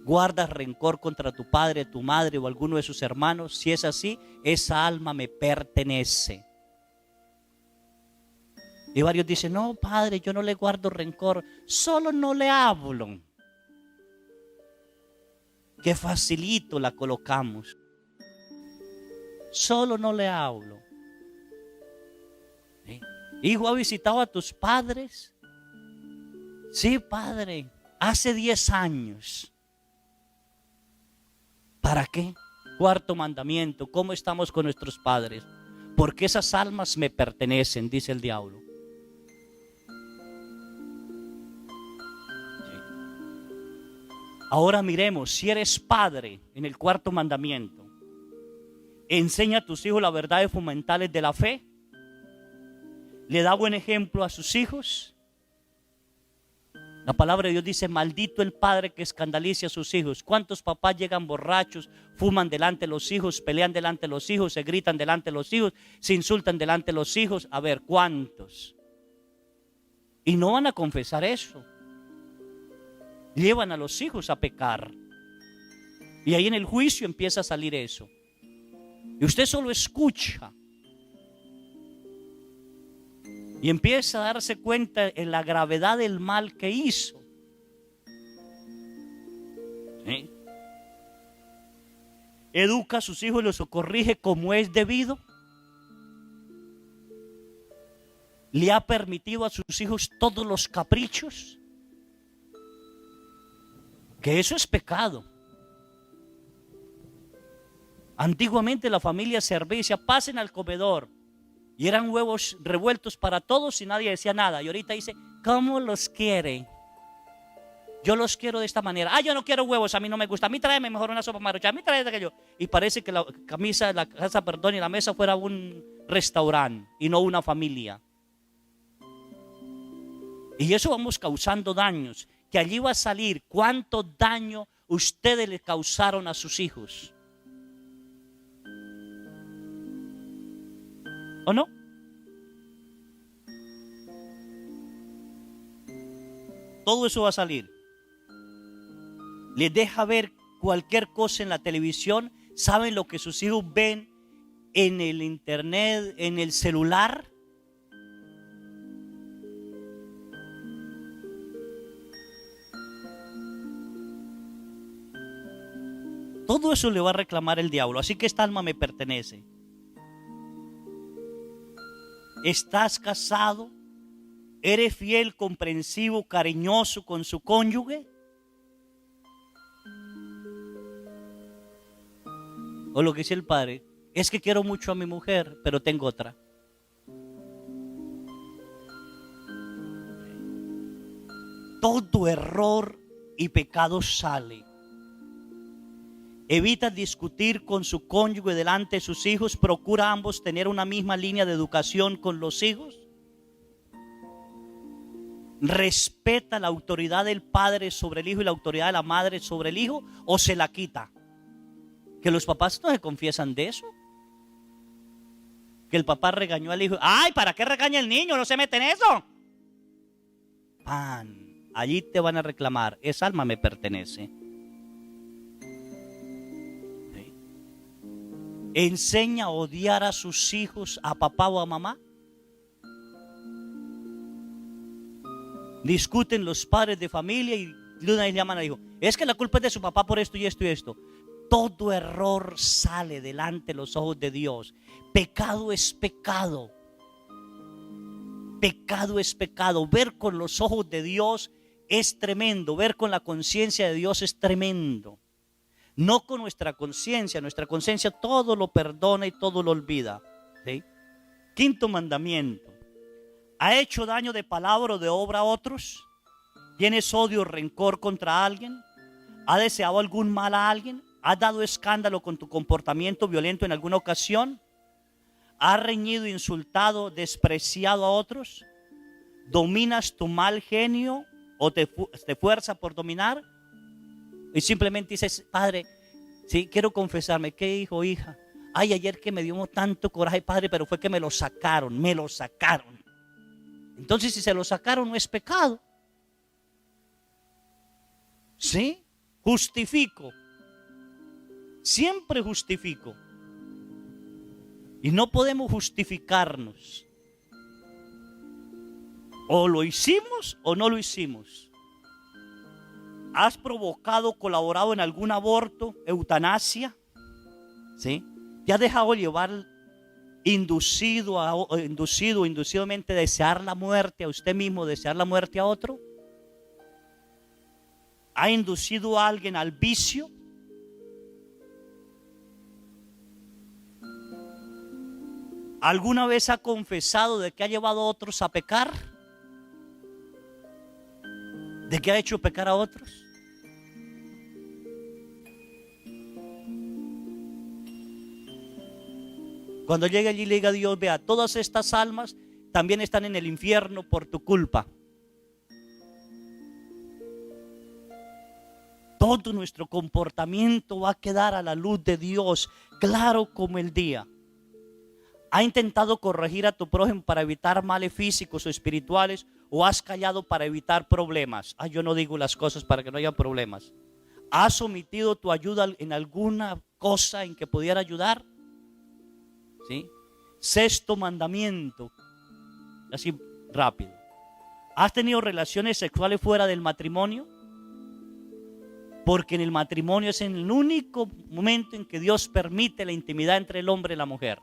guardas rencor contra tu padre, tu madre o alguno de sus hermanos. Si es así, esa alma me pertenece. Y varios dicen, no, padre, yo no le guardo rencor, solo no le hablo. Qué facilito la colocamos. Solo no le hablo. ¿Sí? Hijo, ¿ha visitado a tus padres? Sí, padre, hace 10 años. ¿Para qué? Cuarto mandamiento, ¿cómo estamos con nuestros padres? Porque esas almas me pertenecen, dice el diablo. Ahora miremos, si eres padre, en el cuarto mandamiento, enseña a tus hijos las verdades fundamentales de la fe. Le da buen ejemplo a sus hijos. La palabra de Dios dice, maldito el padre que escandalice a sus hijos. ¿Cuántos papás llegan borrachos, fuman delante de los hijos, pelean delante de los hijos, se gritan delante de los hijos, se insultan delante de los hijos? A ver, ¿cuántos? Y no van a confesar eso. Llevan a los hijos a pecar. Y ahí en el juicio empieza a salir eso. Y usted solo escucha. Y empieza a darse cuenta en la gravedad del mal que hizo. ¿Sí? Educa a sus hijos y los corrige como es debido. Le ha permitido a sus hijos todos los caprichos. Que eso es pecado. Antiguamente la familia servía y decía, pasen al comedor. Y eran huevos revueltos para todos y nadie decía nada. Y ahorita dice, ¿cómo los quiere? Yo los quiero de esta manera. Ah, yo no quiero huevos, a mí no me gusta. A mí tráeme mejor una sopa maruchan. A mí tráeme aquello. Y parece que la casa, y la mesa fuera un restaurante y no una familia. Y eso vamos causando daños. Que allí va a salir cuánto daño ustedes le causaron a sus hijos. ¿O no? Todo eso va a salir. Les deja ver cualquier cosa en la televisión. ¿Saben lo que sus hijos ven en el internet, en el celular? Todo eso le va a reclamar el diablo. Así que esta alma me pertenece. ¿Estás casado? ¿Eres fiel, comprensivo, cariñoso con su cónyuge? O lo que dice el padre, es que quiero mucho a mi mujer, pero tengo otra. Todo error y pecado sale. Evita discutir con su cónyuge delante de sus hijos. Procura ambos tener una misma línea de educación con los hijos. Respeta la autoridad del padre sobre el hijo y la autoridad de la madre sobre el hijo, o se la quita. Que los papás no se confiesan de eso. Que el papá regañó al hijo. ¡Ay, para qué regaña el niño! No se mete en eso. Pan, allí te van a reclamar. Esa alma me pertenece. Enseña a odiar a sus hijos, a papá o a mamá. Discuten los padres de familia y de una vez llaman al hijo. Es que la culpa es de su papá por esto y esto y esto. Todo error sale delante de los ojos de Dios. Pecado es pecado. Pecado es pecado. Ver con los ojos de Dios es tremendo. Ver con la conciencia de Dios es tremendo. No con nuestra conciencia. Nuestra conciencia todo lo perdona y todo lo olvida. ¿Sí? Quinto mandamiento. ¿Ha hecho daño de palabra o de obra a otros? ¿Tienes odio o rencor contra alguien? ¿Ha deseado algún mal a alguien? ¿Has dado escándalo con tu comportamiento violento en alguna ocasión? ¿Has reñido, insultado, despreciado a otros? ¿Dominas tu mal genio o te esfuerzas por dominar? Y simplemente dices, padre, sí, quiero confesarme. ¿Qué hijo, hija? Ay, ayer que me dio tanto coraje, padre, pero fue que me lo sacaron. Entonces, si se lo sacaron, no es pecado. ¿Sí? Justifico. Siempre justifico. Y no podemos justificarnos. O lo hicimos o no lo hicimos. ¿Has provocado, colaborado en algún aborto, eutanasia? ¿Sí? ¿Te has dejado llevar inducidamente desear la muerte a usted mismo, desear la muerte a otro? ¿Ha inducido a alguien al vicio? ¿Alguna vez ha confesado de que ha llevado a otros a pecar? ¿De que ha hecho pecar a otros? Cuando llegue allí le diga a Dios, vea, todas estas almas también están en el infierno por tu culpa. Todo nuestro comportamiento va a quedar a la luz de Dios, claro como el día. ¿Ha intentado corregir a tu prójimo para evitar males físicos o espirituales? ¿O has callado para evitar problemas? Yo no digo las cosas para que no haya problemas. ¿Has omitido tu ayuda en alguna cosa en que pudiera ayudar? ¿Sí? Sexto mandamiento, así rápido. ¿Has tenido relaciones sexuales fuera del matrimonio? Porque en el matrimonio es el único momento en que Dios permite la intimidad entre el hombre y la mujer.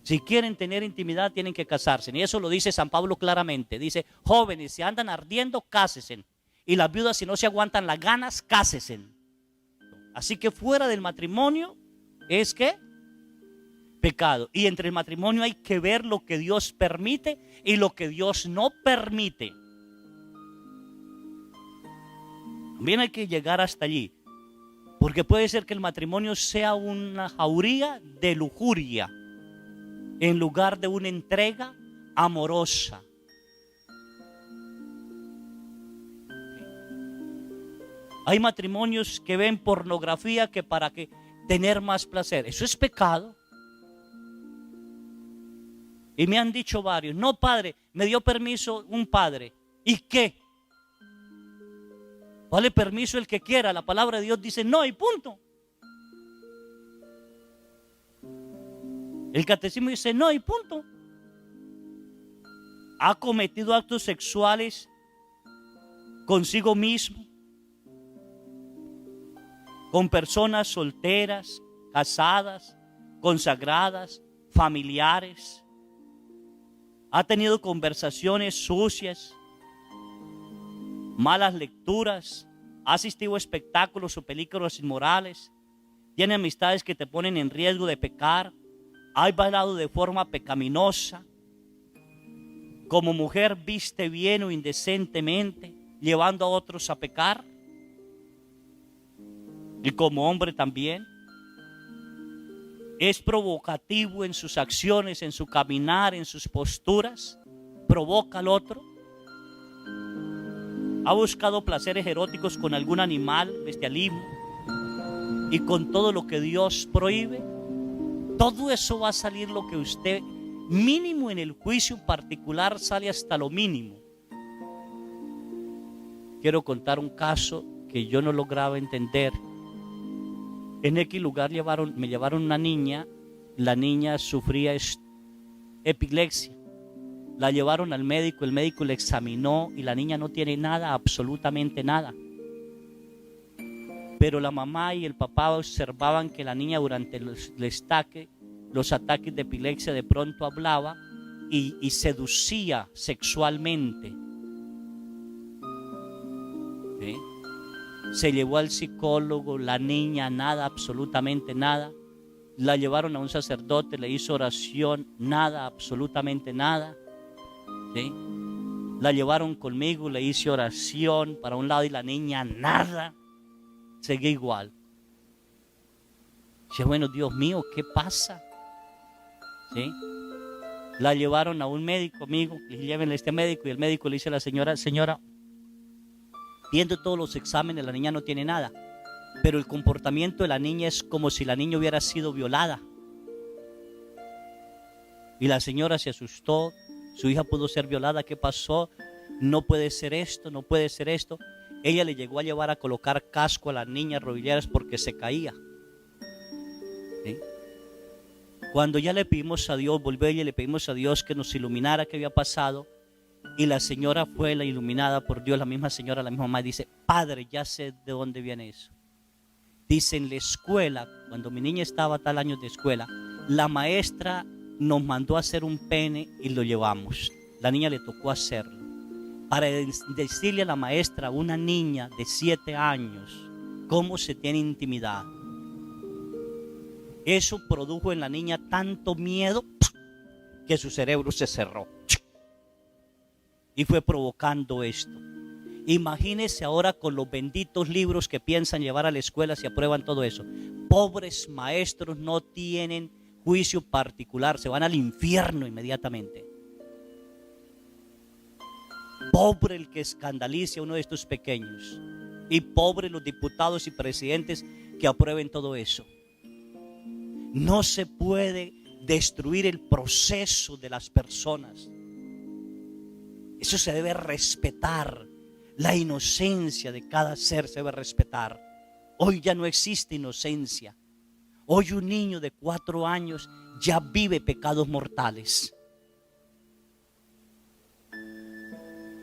Si quieren tener intimidad, tienen que casarse. Y eso lo dice San Pablo claramente. Dice, jóvenes, si andan ardiendo, cásense. Y las viudas, si no se aguantan las ganas, cásense. Así que fuera del matrimonio es que pecado. Y entre el matrimonio hay que ver lo que Dios permite y lo que Dios no permite. También hay que llegar hasta allí. Porque puede ser que el matrimonio sea una jauría de lujuria en lugar de una entrega amorosa. Hay matrimonios que ven pornografía que para que tener más placer. Eso es pecado. Y me han dicho varios, no padre, me dio permiso un padre. ¿Y qué? Vale permiso el que quiera. La palabra de Dios dice no y punto. El catecismo dice no y punto. Ha cometido actos sexuales consigo mismo, con personas solteras, casadas, consagradas, familiares. Ha tenido conversaciones sucias, malas lecturas, ha asistido a espectáculos o películas inmorales, tiene amistades que te ponen en riesgo de pecar, ha bailado de forma pecaminosa, como mujer viste bien o indecentemente, llevando a otros a pecar, y como hombre también. Es provocativo en sus acciones, en su caminar, en sus posturas, provoca al otro. Ha buscado placeres eróticos con algún animal, bestialismo, y con todo lo que Dios prohíbe. Todo eso va a salir lo que usted, mínimo en el juicio particular, sale hasta lo mínimo. Quiero contar un caso que yo no lograba entender. En X lugar me llevaron una niña, la niña sufría epilepsia. La llevaron al médico, el médico la examinó y la niña no tiene nada, absolutamente nada. Pero la mamá y el papá observaban que la niña durante los ataques de epilepsia de pronto hablaba y seducía sexualmente. ¿Sí? Se llevó al psicólogo, la niña nada, absolutamente nada. La llevaron a un sacerdote, le hizo oración, nada, absolutamente nada. ¿Sí? La llevaron conmigo, le hice oración para un lado y la niña nada. Seguía igual. Dije, bueno, Dios mío, ¿qué pasa? ¿Sí? La llevaron a un médico, amigo, le dije, llévenle a este médico, y el médico le dice a la señora, viendo todos los exámenes, la niña no tiene nada, pero el comportamiento de la niña es como si la niña hubiera sido violada. Y la señora se asustó, su hija pudo ser violada, ¿qué pasó? No puede ser esto, no puede ser esto. Ella le llegó a llevar a colocar casco a la niña, rodilleras, porque se caía. ¿Sí? Cuando ya le pedimos a Dios, volvió ella y le pedimos a Dios que nos iluminara qué había pasado. Y la señora fue la iluminada por Dios, la misma señora, la misma mamá, dice, padre, ya sé de dónde viene eso. Dice, en la escuela, cuando mi niña estaba tal años de escuela, la maestra nos mandó a hacer un pene y lo llevamos. La niña le tocó hacerlo. Para decirle a la maestra, una niña de 7 años, cómo se tiene intimidad. Eso produjo en la niña tanto miedo que su cerebro se cerró. Y fue provocando esto. Imagínese ahora con los benditos libros que piensan llevar a la escuela si aprueban todo eso. Pobres maestros no tienen juicio particular, se van al infierno inmediatamente. Pobre el que escandalice a uno de estos pequeños. Y pobre los diputados y presidentes que aprueben todo eso. No se puede destruir el proceso de las personas. Eso se debe respetar. La inocencia de cada ser se debe respetar. Hoy ya no existe inocencia. Hoy un niño de 4 años ya vive pecados mortales.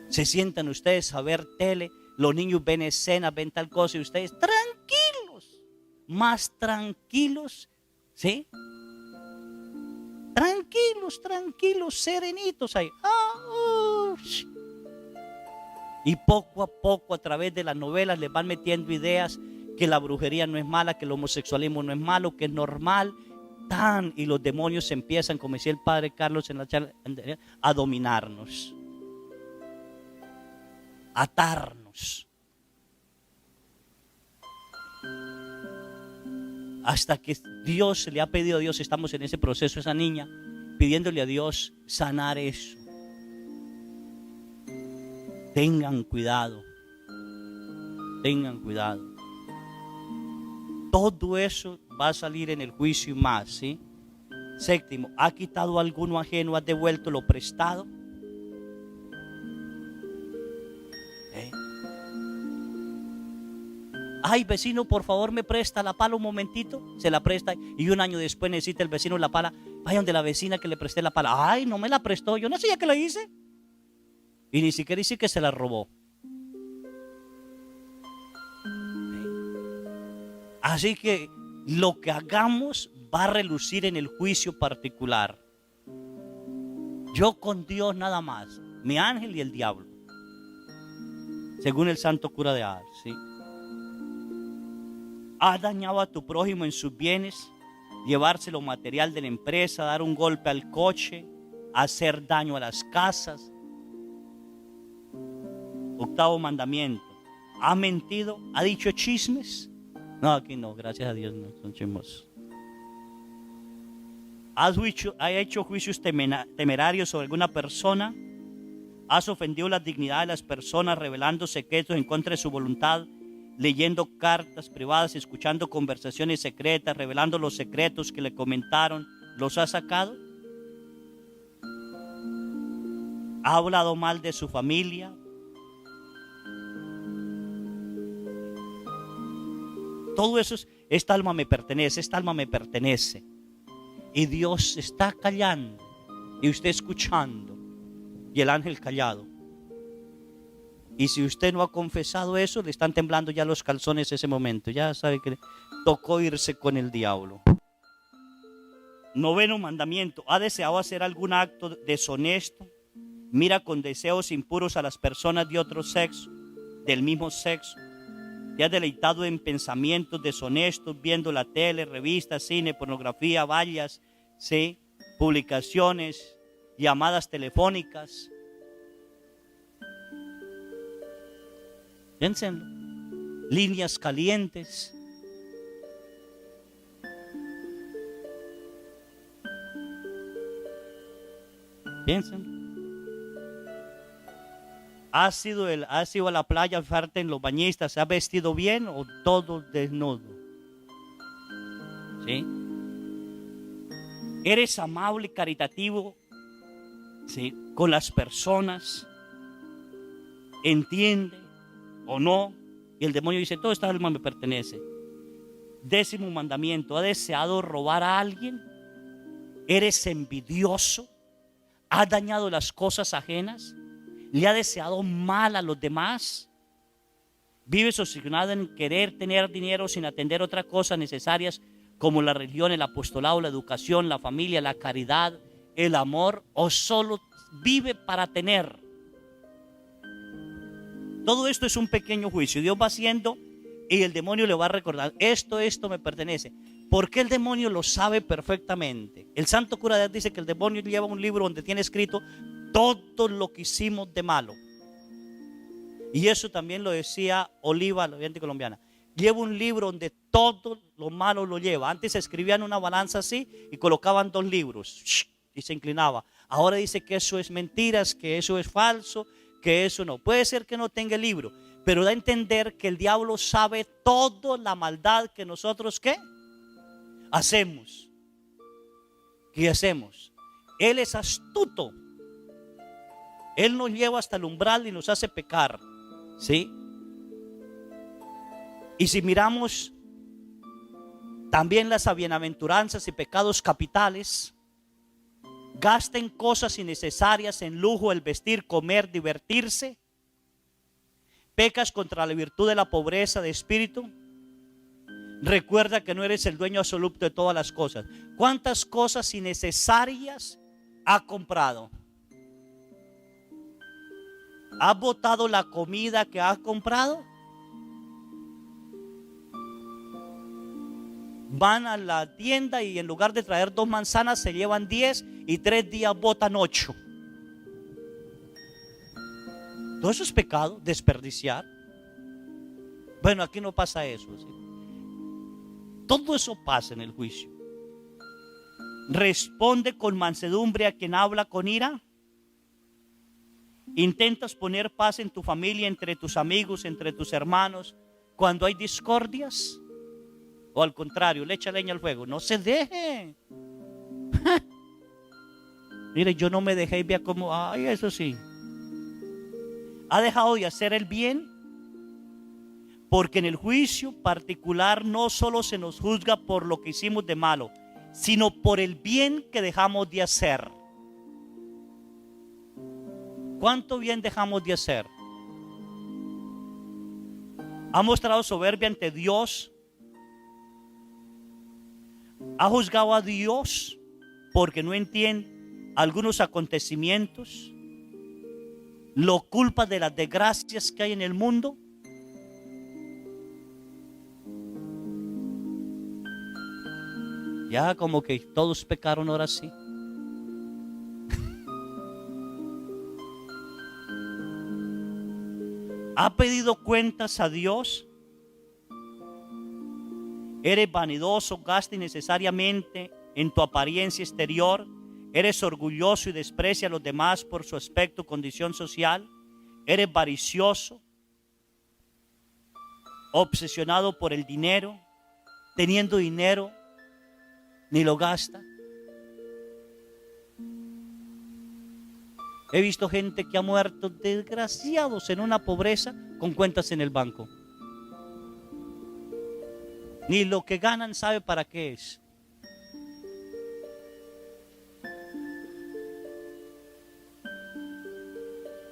Se sientan ustedes a ver tele, los niños ven escenas, ven tal cosa y ustedes tranquilos, más tranquilos, ¿sí? Tranquilos, serenitos ahí. Y poco a poco, a través de las novelas, les van metiendo ideas que la brujería no es mala, que el homosexualismo no es malo, que es normal. Y los demonios empiezan, como decía el padre Carlos en la charla, a dominarnos, a atarnos. Hasta que Dios le ha pedido a Dios, estamos en ese proceso, esa niña, pidiéndole a Dios sanar eso. Tengan cuidado. Tengan cuidado. Todo eso va a salir en el juicio y más, ¿sí? Séptimo, ¿ha quitado alguno ajeno? ¿Ha devuelto lo prestado? Ay, vecino, por favor, me presta la pala un momentito. Se la presta y un año después necesita el vecino la pala. Vaya donde la vecina que le presté la pala. Ay, no me la prestó, yo no sé ya que la hice. Y ni siquiera dice que se la robó. Así que lo que hagamos va a relucir en el juicio particular. Yo con Dios nada más, mi ángel y el diablo, según el santo cura de Ars, ¿sí? ¿Has dañado a tu prójimo en sus bienes? Llevárselo material de la empresa, dar un golpe al coche, hacer daño a las casas. Octavo mandamiento, ¿ha mentido? ¿Ha dicho chismes? No, aquí no, gracias a Dios no son chismosos. ¿Has hecho juicios temerarios sobre alguna persona? ¿Has ofendido la dignidad de las personas revelando secretos en contra de su voluntad? Leyendo cartas privadas, escuchando conversaciones secretas, revelando los secretos que le comentaron, ¿los ha sacado? ¿Ha hablado mal de su familia? Todo eso esta alma me pertenece, esta alma me pertenece. Y Dios está callando y usted escuchando y el ángel callado. Y si usted no ha confesado eso, le están temblando ya los calzones ese momento. Ya sabe que tocó irse con el diablo. Noveno mandamiento. ¿Ha deseado hacer algún acto deshonesto? Mira con deseos impuros a las personas de otro sexo, del mismo sexo. ¿Te has deleitado en pensamientos deshonestos, viendo la tele, revistas, cine, pornografía, vallas, ¿sí? Publicaciones, llamadas telefónicas? Piénsenlo. Líneas calientes. Piénsenlo. ¿Has ido a la playa a fijarte en los bañistas? ¿Se ha vestido bien o todo desnudo? ¿Sí? ¿Eres amable y caritativo? ¿Sí? Con las personas. ¿Entiende o no? Y el demonio dice, toda esta alma me pertenece. Décimo mandamiento, ¿ha deseado robar a alguien? ¿Eres envidioso? ¿Has dañado las cosas ajenas? ¿Le ha deseado mal a los demás? ¿Vives obsesionado en querer tener dinero sin atender otras cosas necesarias como la religión, el apostolado, la educación, la familia, la caridad, el amor? ¿O solo vive para tener? Todo esto es un pequeño juicio. Dios va haciendo y el demonio le va a recordar, esto me pertenece. Porque el demonio lo sabe perfectamente. El santo cura de Ars dice que el demonio lleva un libro donde tiene escrito todo lo que hicimos de malo. Y eso también lo decía Oliva, la oyente colombiana. Lleva un libro donde todo lo malo lo lleva. Antes se escribían una balanza así y colocaban 2 libros y se inclinaba. Ahora dice que eso es mentiras, que eso es falso, que eso no. Puede ser que no tenga el libro, pero da a entender que el diablo sabe toda la maldad que nosotros ¿qué? Hacemos. ¿Qué hacemos? Él es astuto. Él nos lleva hasta el umbral y nos hace pecar, ¿sí? Y si miramos también las bienaventuranzas y pecados capitales, gasten cosas innecesarias en lujo, el vestir, comer, divertirse. Pecas contra la virtud de la pobreza de espíritu. Recuerda que no eres el dueño absoluto de todas las cosas. ¿Cuántas cosas innecesarias ha comprado? ¿Has botado la comida que has comprado? Van a la tienda y en lugar de traer 2 manzanas se llevan 10 y 3 días botan 8. Todo eso es pecado, desperdiciar. Bueno, aquí no pasa eso, ¿sí? Todo eso pasa en el juicio. Responde con mansedumbre a quien habla con ira. Intentas poner paz en tu familia, entre tus amigos, entre tus hermanos, cuando hay discordias. O al contrario, le echa leña al fuego. No se deje. Mire, yo no me dejé y vea cómo, ay, eso sí. ¿Ha dejado de hacer el bien? Porque en el juicio particular no solo se nos juzga por lo que hicimos de malo, sino por el bien que dejamos de hacer. ¿Cuánto bien dejamos de hacer? ¿Ha mostrado soberbia ante Dios? ¿Ha juzgado a Dios porque no entiende algunos acontecimientos? ¿Lo culpa de las desgracias que hay en el mundo? Ya como que todos pecaron ahora sí. ¿Ha pedido cuentas a Dios? ¿Eres vanidoso, gasta innecesariamente en tu apariencia exterior? ¿Eres orgulloso y desprecia a los demás por su aspecto o condición social? ¿Eres avaricioso, obsesionado por el dinero, teniendo dinero, ni lo gasta? He visto gente que ha muerto desgraciados en una pobreza con cuentas en el banco. Ni lo que ganan sabe para qué es.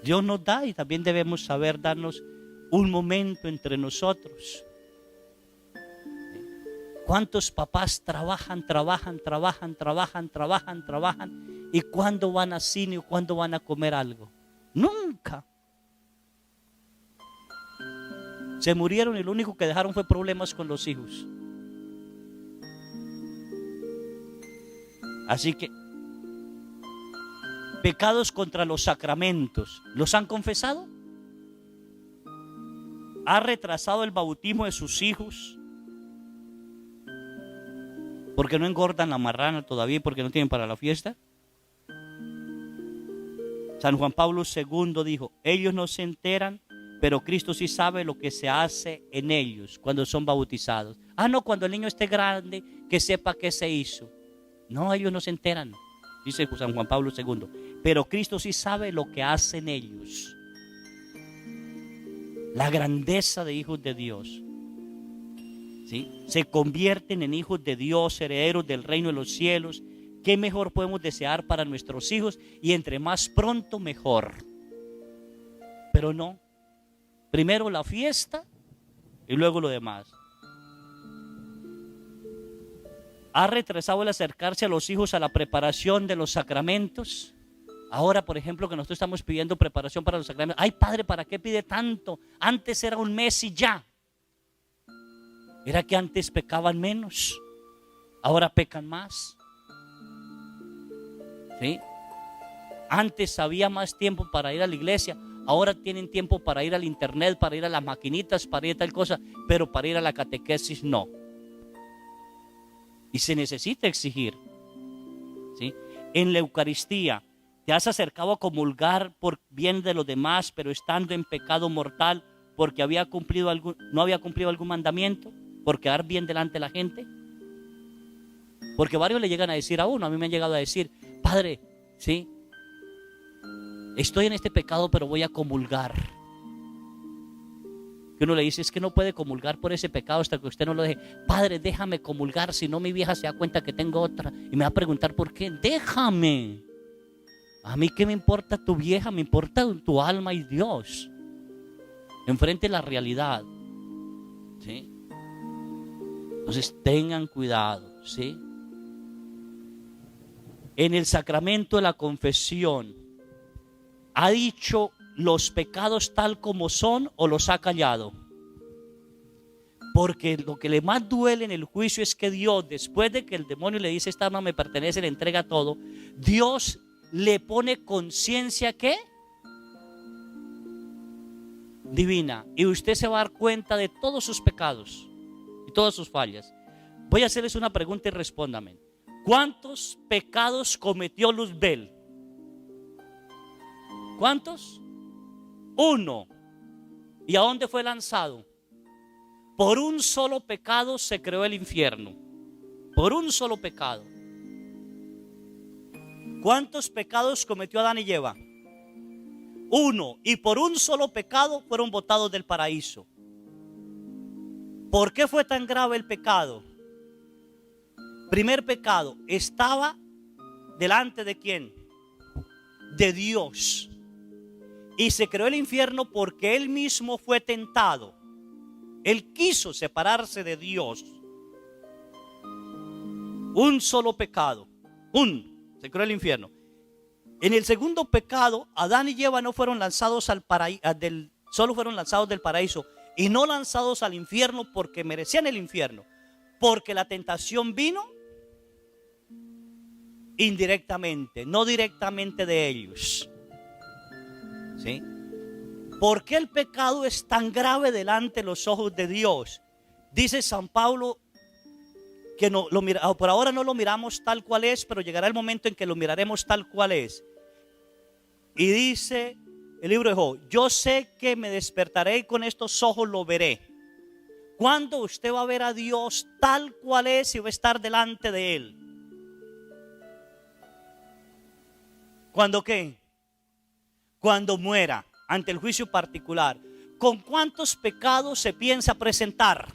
Dios nos da y también debemos saber darnos un momento entre nosotros. ¿Cuántos papás trabajan y cuándo van a cine o cuándo van a comer algo? Nunca. Se murieron y lo único que dejaron fue problemas con los hijos. Así que pecados contra los sacramentos, ¿los han confesado? ¿Ha retrasado el bautismo de sus hijos? ¿Porque no engordan la marrana todavía y porque no tienen para la fiesta? San Juan Pablo II dijo, ellos no se enteran, pero Cristo sí sabe lo que se hace en ellos cuando son bautizados. No, cuando el niño esté grande, que sepa qué se hizo. No, ellos no se enteran, dice San Juan Pablo II, pero Cristo sí sabe lo que hace en ellos. La grandeza de hijos de Dios. ¿Sí? Se convierten en hijos de Dios, herederos del reino de los cielos. ¿Qué mejor podemos desear para nuestros hijos? Y entre más pronto mejor. Pero no, primero la fiesta y luego lo demás. ¿Ha retrasado el acercarse a los hijos a la preparación de los sacramentos? Ahora, por ejemplo, que nosotros estamos pidiendo preparación para los sacramentos. Ay, padre, ¿para qué pide tanto? Antes era un mes y ya. Era que antes pecaban menos, ahora pecan más. ¿Sí? Antes había más tiempo para ir a la iglesia, ahora tienen tiempo para ir al internet, para ir a las maquinitas, para ir a tal cosa, pero para ir a la catequesis no. Y se necesita exigir. ¿Sí? En la Eucaristía, ¿te has acercado a comulgar por bien de los demás, pero estando en pecado mortal porque no había cumplido algún mandamiento? ¿Por quedar bien delante de la gente? Porque varios le llegan a decir a uno, a mí me han llegado a decir, padre, ¿sí? Estoy en este pecado, pero voy a comulgar. Que uno le dice, es que no puede comulgar por ese pecado hasta que usted no lo deje. Padre, déjame comulgar, si no mi vieja se da cuenta que tengo otra y me va a preguntar por qué. Déjame. A mí qué me importa tu vieja, me importa tu alma y Dios. Enfrente la realidad. ¿Sí? Entonces tengan cuidado, ¿sí? En el sacramento de la confesión, ¿ha dicho los pecados tal como son o los ha callado? Porque lo que le más duele en el juicio es que Dios, después de que el demonio le dice esta alma me pertenece, le entrega todo, Dios le pone conciencia ¿qué? Divina. Y usted se va a dar cuenta de todos sus pecados y todas sus fallas. Voy a hacerles una pregunta y respóndame. ¿Cuántos pecados cometió Luzbel? ¿Cuántos? 1. ¿Y a dónde fue lanzado? Por un solo pecado se creó el infierno. Por un solo pecado. ¿Cuántos pecados cometió Adán y Eva? 1. Y por un solo pecado fueron botados del paraíso. ¿Por qué fue tan grave el pecado? Primer pecado, estaba delante de ¿quién? De Dios. Y se creó el infierno porque él mismo fue tentado. Él quiso separarse de Dios. Un solo pecado. Se creó el infierno. En el segundo pecado, Adán y Eva no fueron lanzados al paraíso, solo fueron lanzados del paraíso y no lanzados al infierno porque merecían el infierno. Porque la tentación vino indirectamente, no directamente de ellos. ¿Sí? ¿Por qué el pecado es tan grave delante de los ojos de Dios? Dice San Pablo que por ahora no lo miramos tal cual es, pero llegará el momento en que lo miraremos tal cual es. Y dice el libro de Job, yo sé que me despertaré y con estos ojos lo veré. ¿Cuándo usted va a ver a Dios tal cual es y va a estar delante de Él? ¿Cuándo qué? Cuando muera ante el juicio particular. ¿Con cuántos pecados se piensa presentar?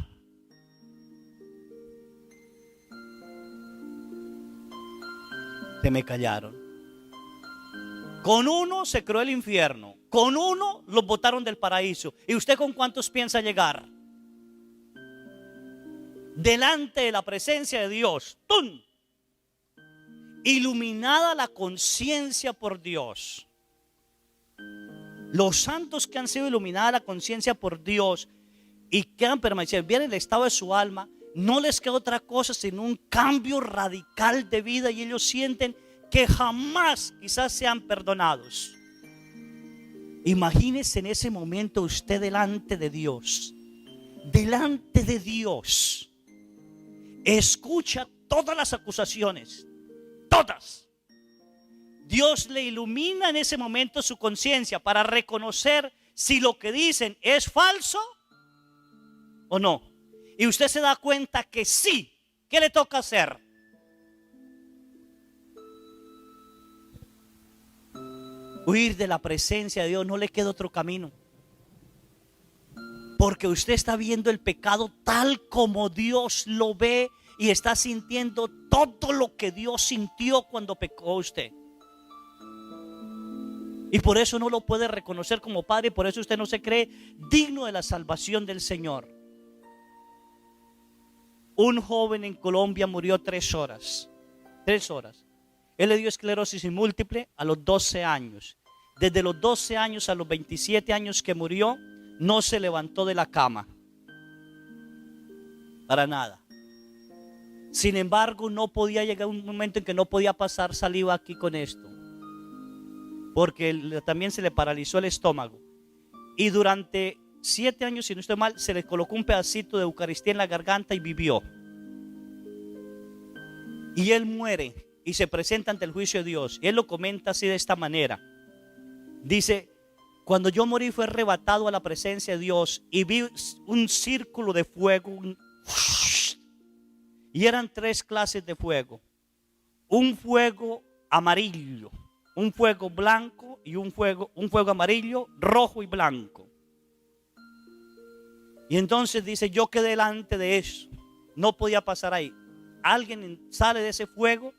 Se me callaron. Con 1 se creó el infierno. Con 1 los botaron del paraíso. ¿Y usted con cuántos piensa llegar? Delante de la presencia de Dios. ¡Tum! Iluminada la conciencia por Dios. Los santos que han sido iluminada la conciencia por Dios y que han permanecido bien en el estado de su alma, no les queda otra cosa sino un cambio radical de vida y ellos sienten que jamás quizás sean perdonados. Imagínese en ese momento usted delante de Dios. Delante de Dios. Escucha todas las acusaciones. Todas. Dios le ilumina en ese momento su conciencia para reconocer si lo que dicen es falso o no. Y usted se da cuenta que sí. ¿Qué le toca hacer? Huir de la presencia de Dios, no le queda otro camino. Porque usted está viendo el pecado tal como Dios lo ve y está sintiendo todo lo que Dios sintió cuando pecó usted. Y por eso no lo puede reconocer como padre y por eso usted no se cree digno de la salvación del Señor. Un joven en Colombia murió 3 horas. 3 horas. Él le dio esclerosis múltiple a los 12 años. Desde los 12 años a los 27 años que murió, no se levantó de la cama. Para nada. Sin embargo, no podía llegar un momento en que no podía pasar saliva aquí con esto. Porque también se le paralizó el estómago. Y durante 7 años, si no estoy mal, se le colocó un pedacito de Eucaristía en la garganta y vivió. Y él muere y se presenta ante el juicio de Dios. Y él lo comenta así de esta manera. Dice, cuando yo morí fue arrebatado a la presencia de Dios y vi un círculo de fuego. Y eran 3 clases de fuego. Un fuego amarillo, un fuego blanco y un fuego amarillo, rojo y blanco. Y entonces dice, yo quedé delante de eso. No podía pasar ahí. Alguien sale de ese fuego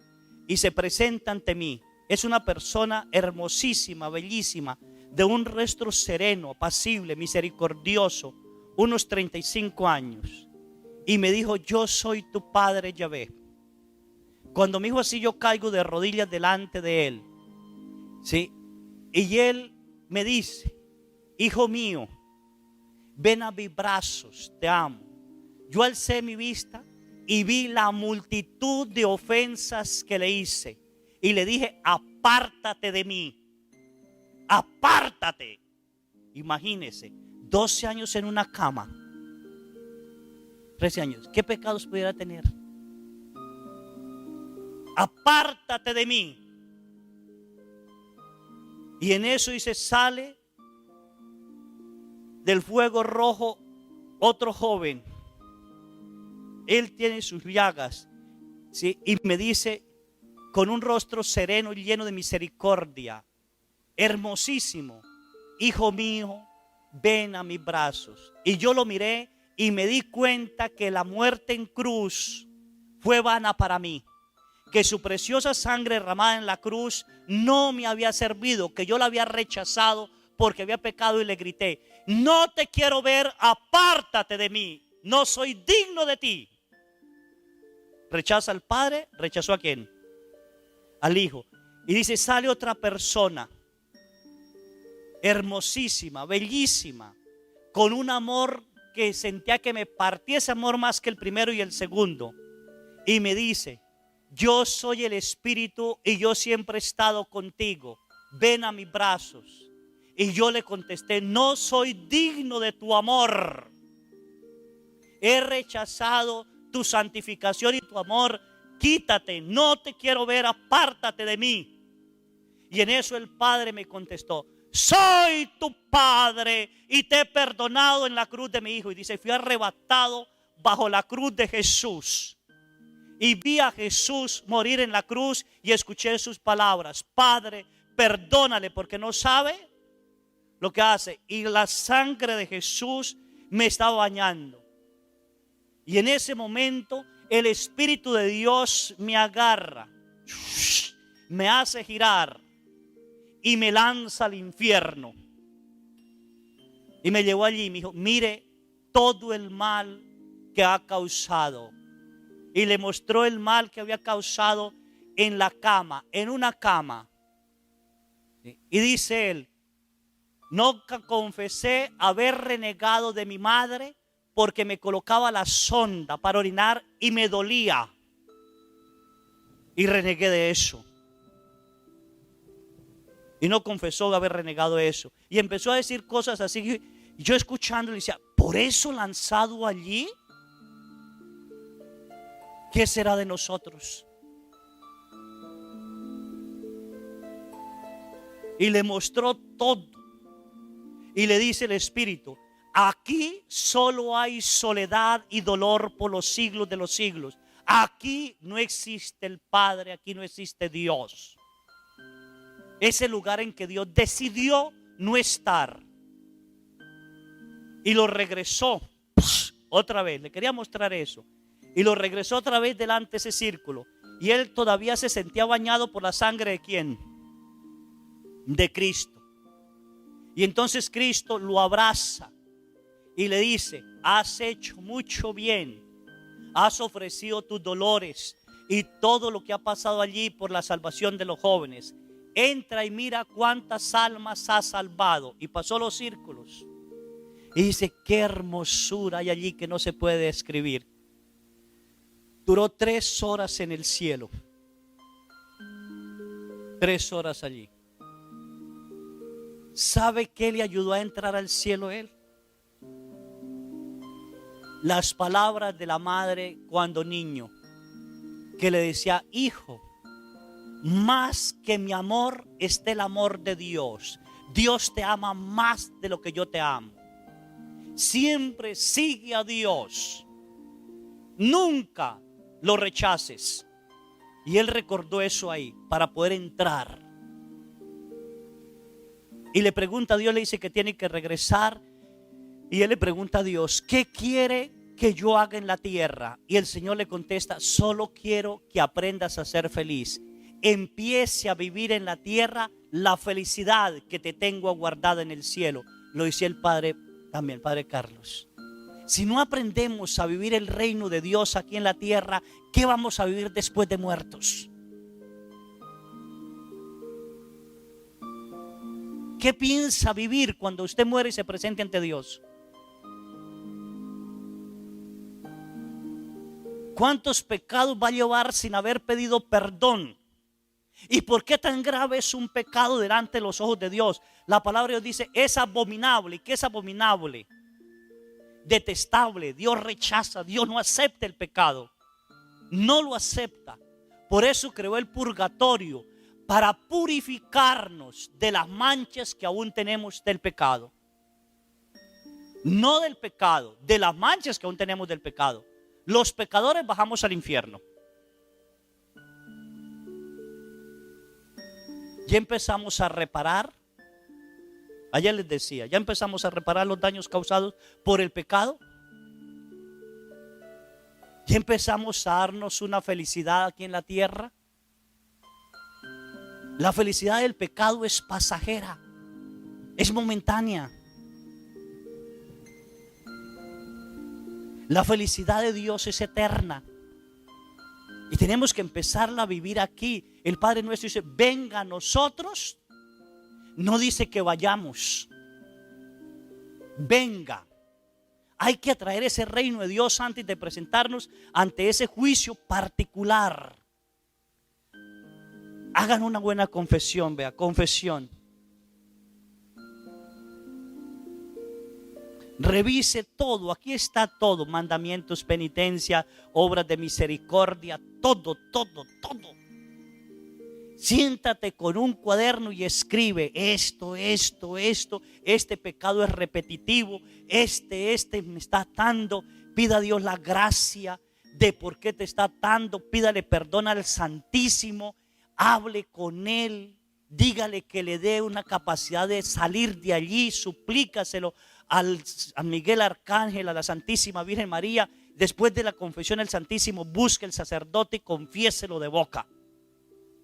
y se presenta ante mí. Es una persona hermosísima, bellísima, de un rostro sereno, apacible, misericordioso, unos 35 años. Y me dijo, yo soy tu padre Yahvé. Cuando me dijo así, yo caigo de rodillas delante de él. ¿Sí? Y él me dice: hijo mío, ven a mis brazos, te amo. Yo alcé mi vista y vi la multitud de ofensas que le hice. Y le dije: apártate de mí, apártate. Imagínese, 12 años en una cama, 13 años. ¿Qué pecados pudiera tener? Apártate de mí. Y en eso dice: sale del fuego rojo otro joven. Él tiene sus llagas, ¿sí? Y me dice, con un rostro sereno y lleno de misericordia: hermosísimo, hijo mío, ven a mis brazos. Y yo lo miré y me di cuenta que la muerte en cruz fue vana para mí, que su preciosa sangre derramada en la cruz no me había servido, que yo la había rechazado porque había pecado, y le grité: no te quiero ver, apártate de mí, no soy digno de ti. Rechaza al Padre. ¿Rechazó a quién? Al Hijo. Y dice: sale otra persona, hermosísima, bellísima, con un amor que sentía que me partía ese amor más que el primero y el segundo. Y me dice: yo soy el Espíritu y yo siempre he estado contigo, ven a mis brazos. Y yo le contesté: no soy digno de tu amor, he rechazado tu santificación y tu amor, quítate, no te quiero ver, apártate de mí. Y en eso el Padre me contestó: soy tu Padre y te he perdonado en la cruz de mi Hijo. Y dice: fui arrebatado bajo la cruz de Jesús y vi a Jesús morir en la cruz y escuché sus palabras: Padre, perdónale porque no sabe lo que hace. Y la sangre de Jesús me estaba bañando. Y en ese momento el Espíritu de Dios me agarra, me hace girar y me lanza al infierno. Y me llevó allí y me dijo: mire todo el mal que ha causado. Y le mostró el mal que había causado en la cama, en una cama. Y dice él: no confesé haber renegado de mi madre porque me colocaba la sonda para orinar y me dolía. Y renegué de eso. Y no confesó haber renegado eso. Y empezó a decir cosas así. Y yo escuchando le decía: ¿por eso lanzado allí? ¿Qué será de nosotros? Y le mostró todo. Y le dice el Espíritu: aquí solo hay soledad y dolor por los siglos de los siglos. Aquí no existe el Padre, aquí no existe Dios. Es el lugar en que Dios decidió no estar. Y lo regresó otra vez. Le quería mostrar eso. Y lo regresó otra vez delante de ese círculo. Y él todavía se sentía bañado por la sangre de ¿quién? De Cristo. Y entonces Cristo lo abraza y le dice: has hecho mucho bien, has ofrecido tus dolores y todo lo que ha pasado allí por la salvación de los jóvenes. Entra y mira cuántas almas has salvado. Y pasó los círculos y dice: qué hermosura hay allí que no se puede describir. Duró 3 horas en el cielo, 3 horas allí. ¿Sabe qué le ayudó a entrar al cielo él? Las palabras de la madre cuando niño, que le decía: hijo, más que mi amor está el amor de Dios. Dios te ama más de lo que yo te amo. Siempre sigue a Dios, nunca lo rechaces. Y él recordó eso ahí para poder entrar. Y le pregunta a Dios, le dice que tiene que regresar. Y él le pregunta a Dios: ¿qué quiere que yo haga en la tierra? Y el Señor le contesta: solo quiero que aprendas a ser feliz. Empiece a vivir en la tierra la felicidad que te tengo aguardada en el cielo. Lo decía el Padre también, el Padre Carlos. Si no aprendemos a vivir el reino de Dios aquí en la tierra, ¿qué vamos a vivir después de muertos? ¿Qué piensa vivir cuando usted muere y se presente ante Dios? ¿Cuántos pecados va a llevar sin haber pedido perdón? ¿Y por qué tan grave es un pecado delante de los ojos de Dios? La palabra de Dios dice, es abominable. ¿Y qué es abominable? Detestable. Dios rechaza, Dios no acepta el pecado. No lo acepta. Por eso creó el purgatorio, para purificarnos de las manchas que aún tenemos del pecado. No del pecado, de las manchas que aún tenemos del pecado. Los pecadores bajamos al infierno. Ya empezamos a reparar. Ayer les decía, ya empezamos a reparar los daños causados por el pecado. Ya empezamos a darnos una felicidad aquí en la tierra. La felicidad del pecado es pasajera, es momentánea. La felicidad de Dios es eterna. Y tenemos que empezarla a vivir aquí. El Padre nuestro dice, venga a nosotros. No dice que vayamos. Venga. Hay que atraer ese reino de Dios antes de presentarnos ante ese juicio particular. Hagan una buena confesión, vea, confesión. Revise todo, aquí está todo, mandamientos, penitencia, obras de misericordia, todo. Siéntate con un cuaderno y escribe esto, este pecado es repetitivo, este me está atando. Pida a Dios la gracia de por qué te está atando, pídale perdón al Santísimo, hable con Él, dígale que le dé una capacidad de salir de allí, suplícaselo a Miguel Arcángel, a la Santísima Virgen María. Después de la confesión el Santísimo, busque el sacerdote y confiéselo de boca.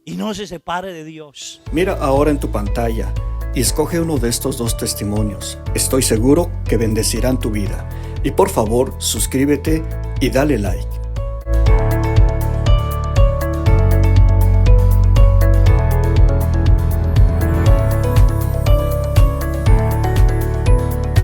Y no se separe de Dios. Mira ahora en tu pantalla y escoge uno de estos 2 testimonios. Estoy seguro que bendecirán tu vida. Y por favor, suscríbete y dale like.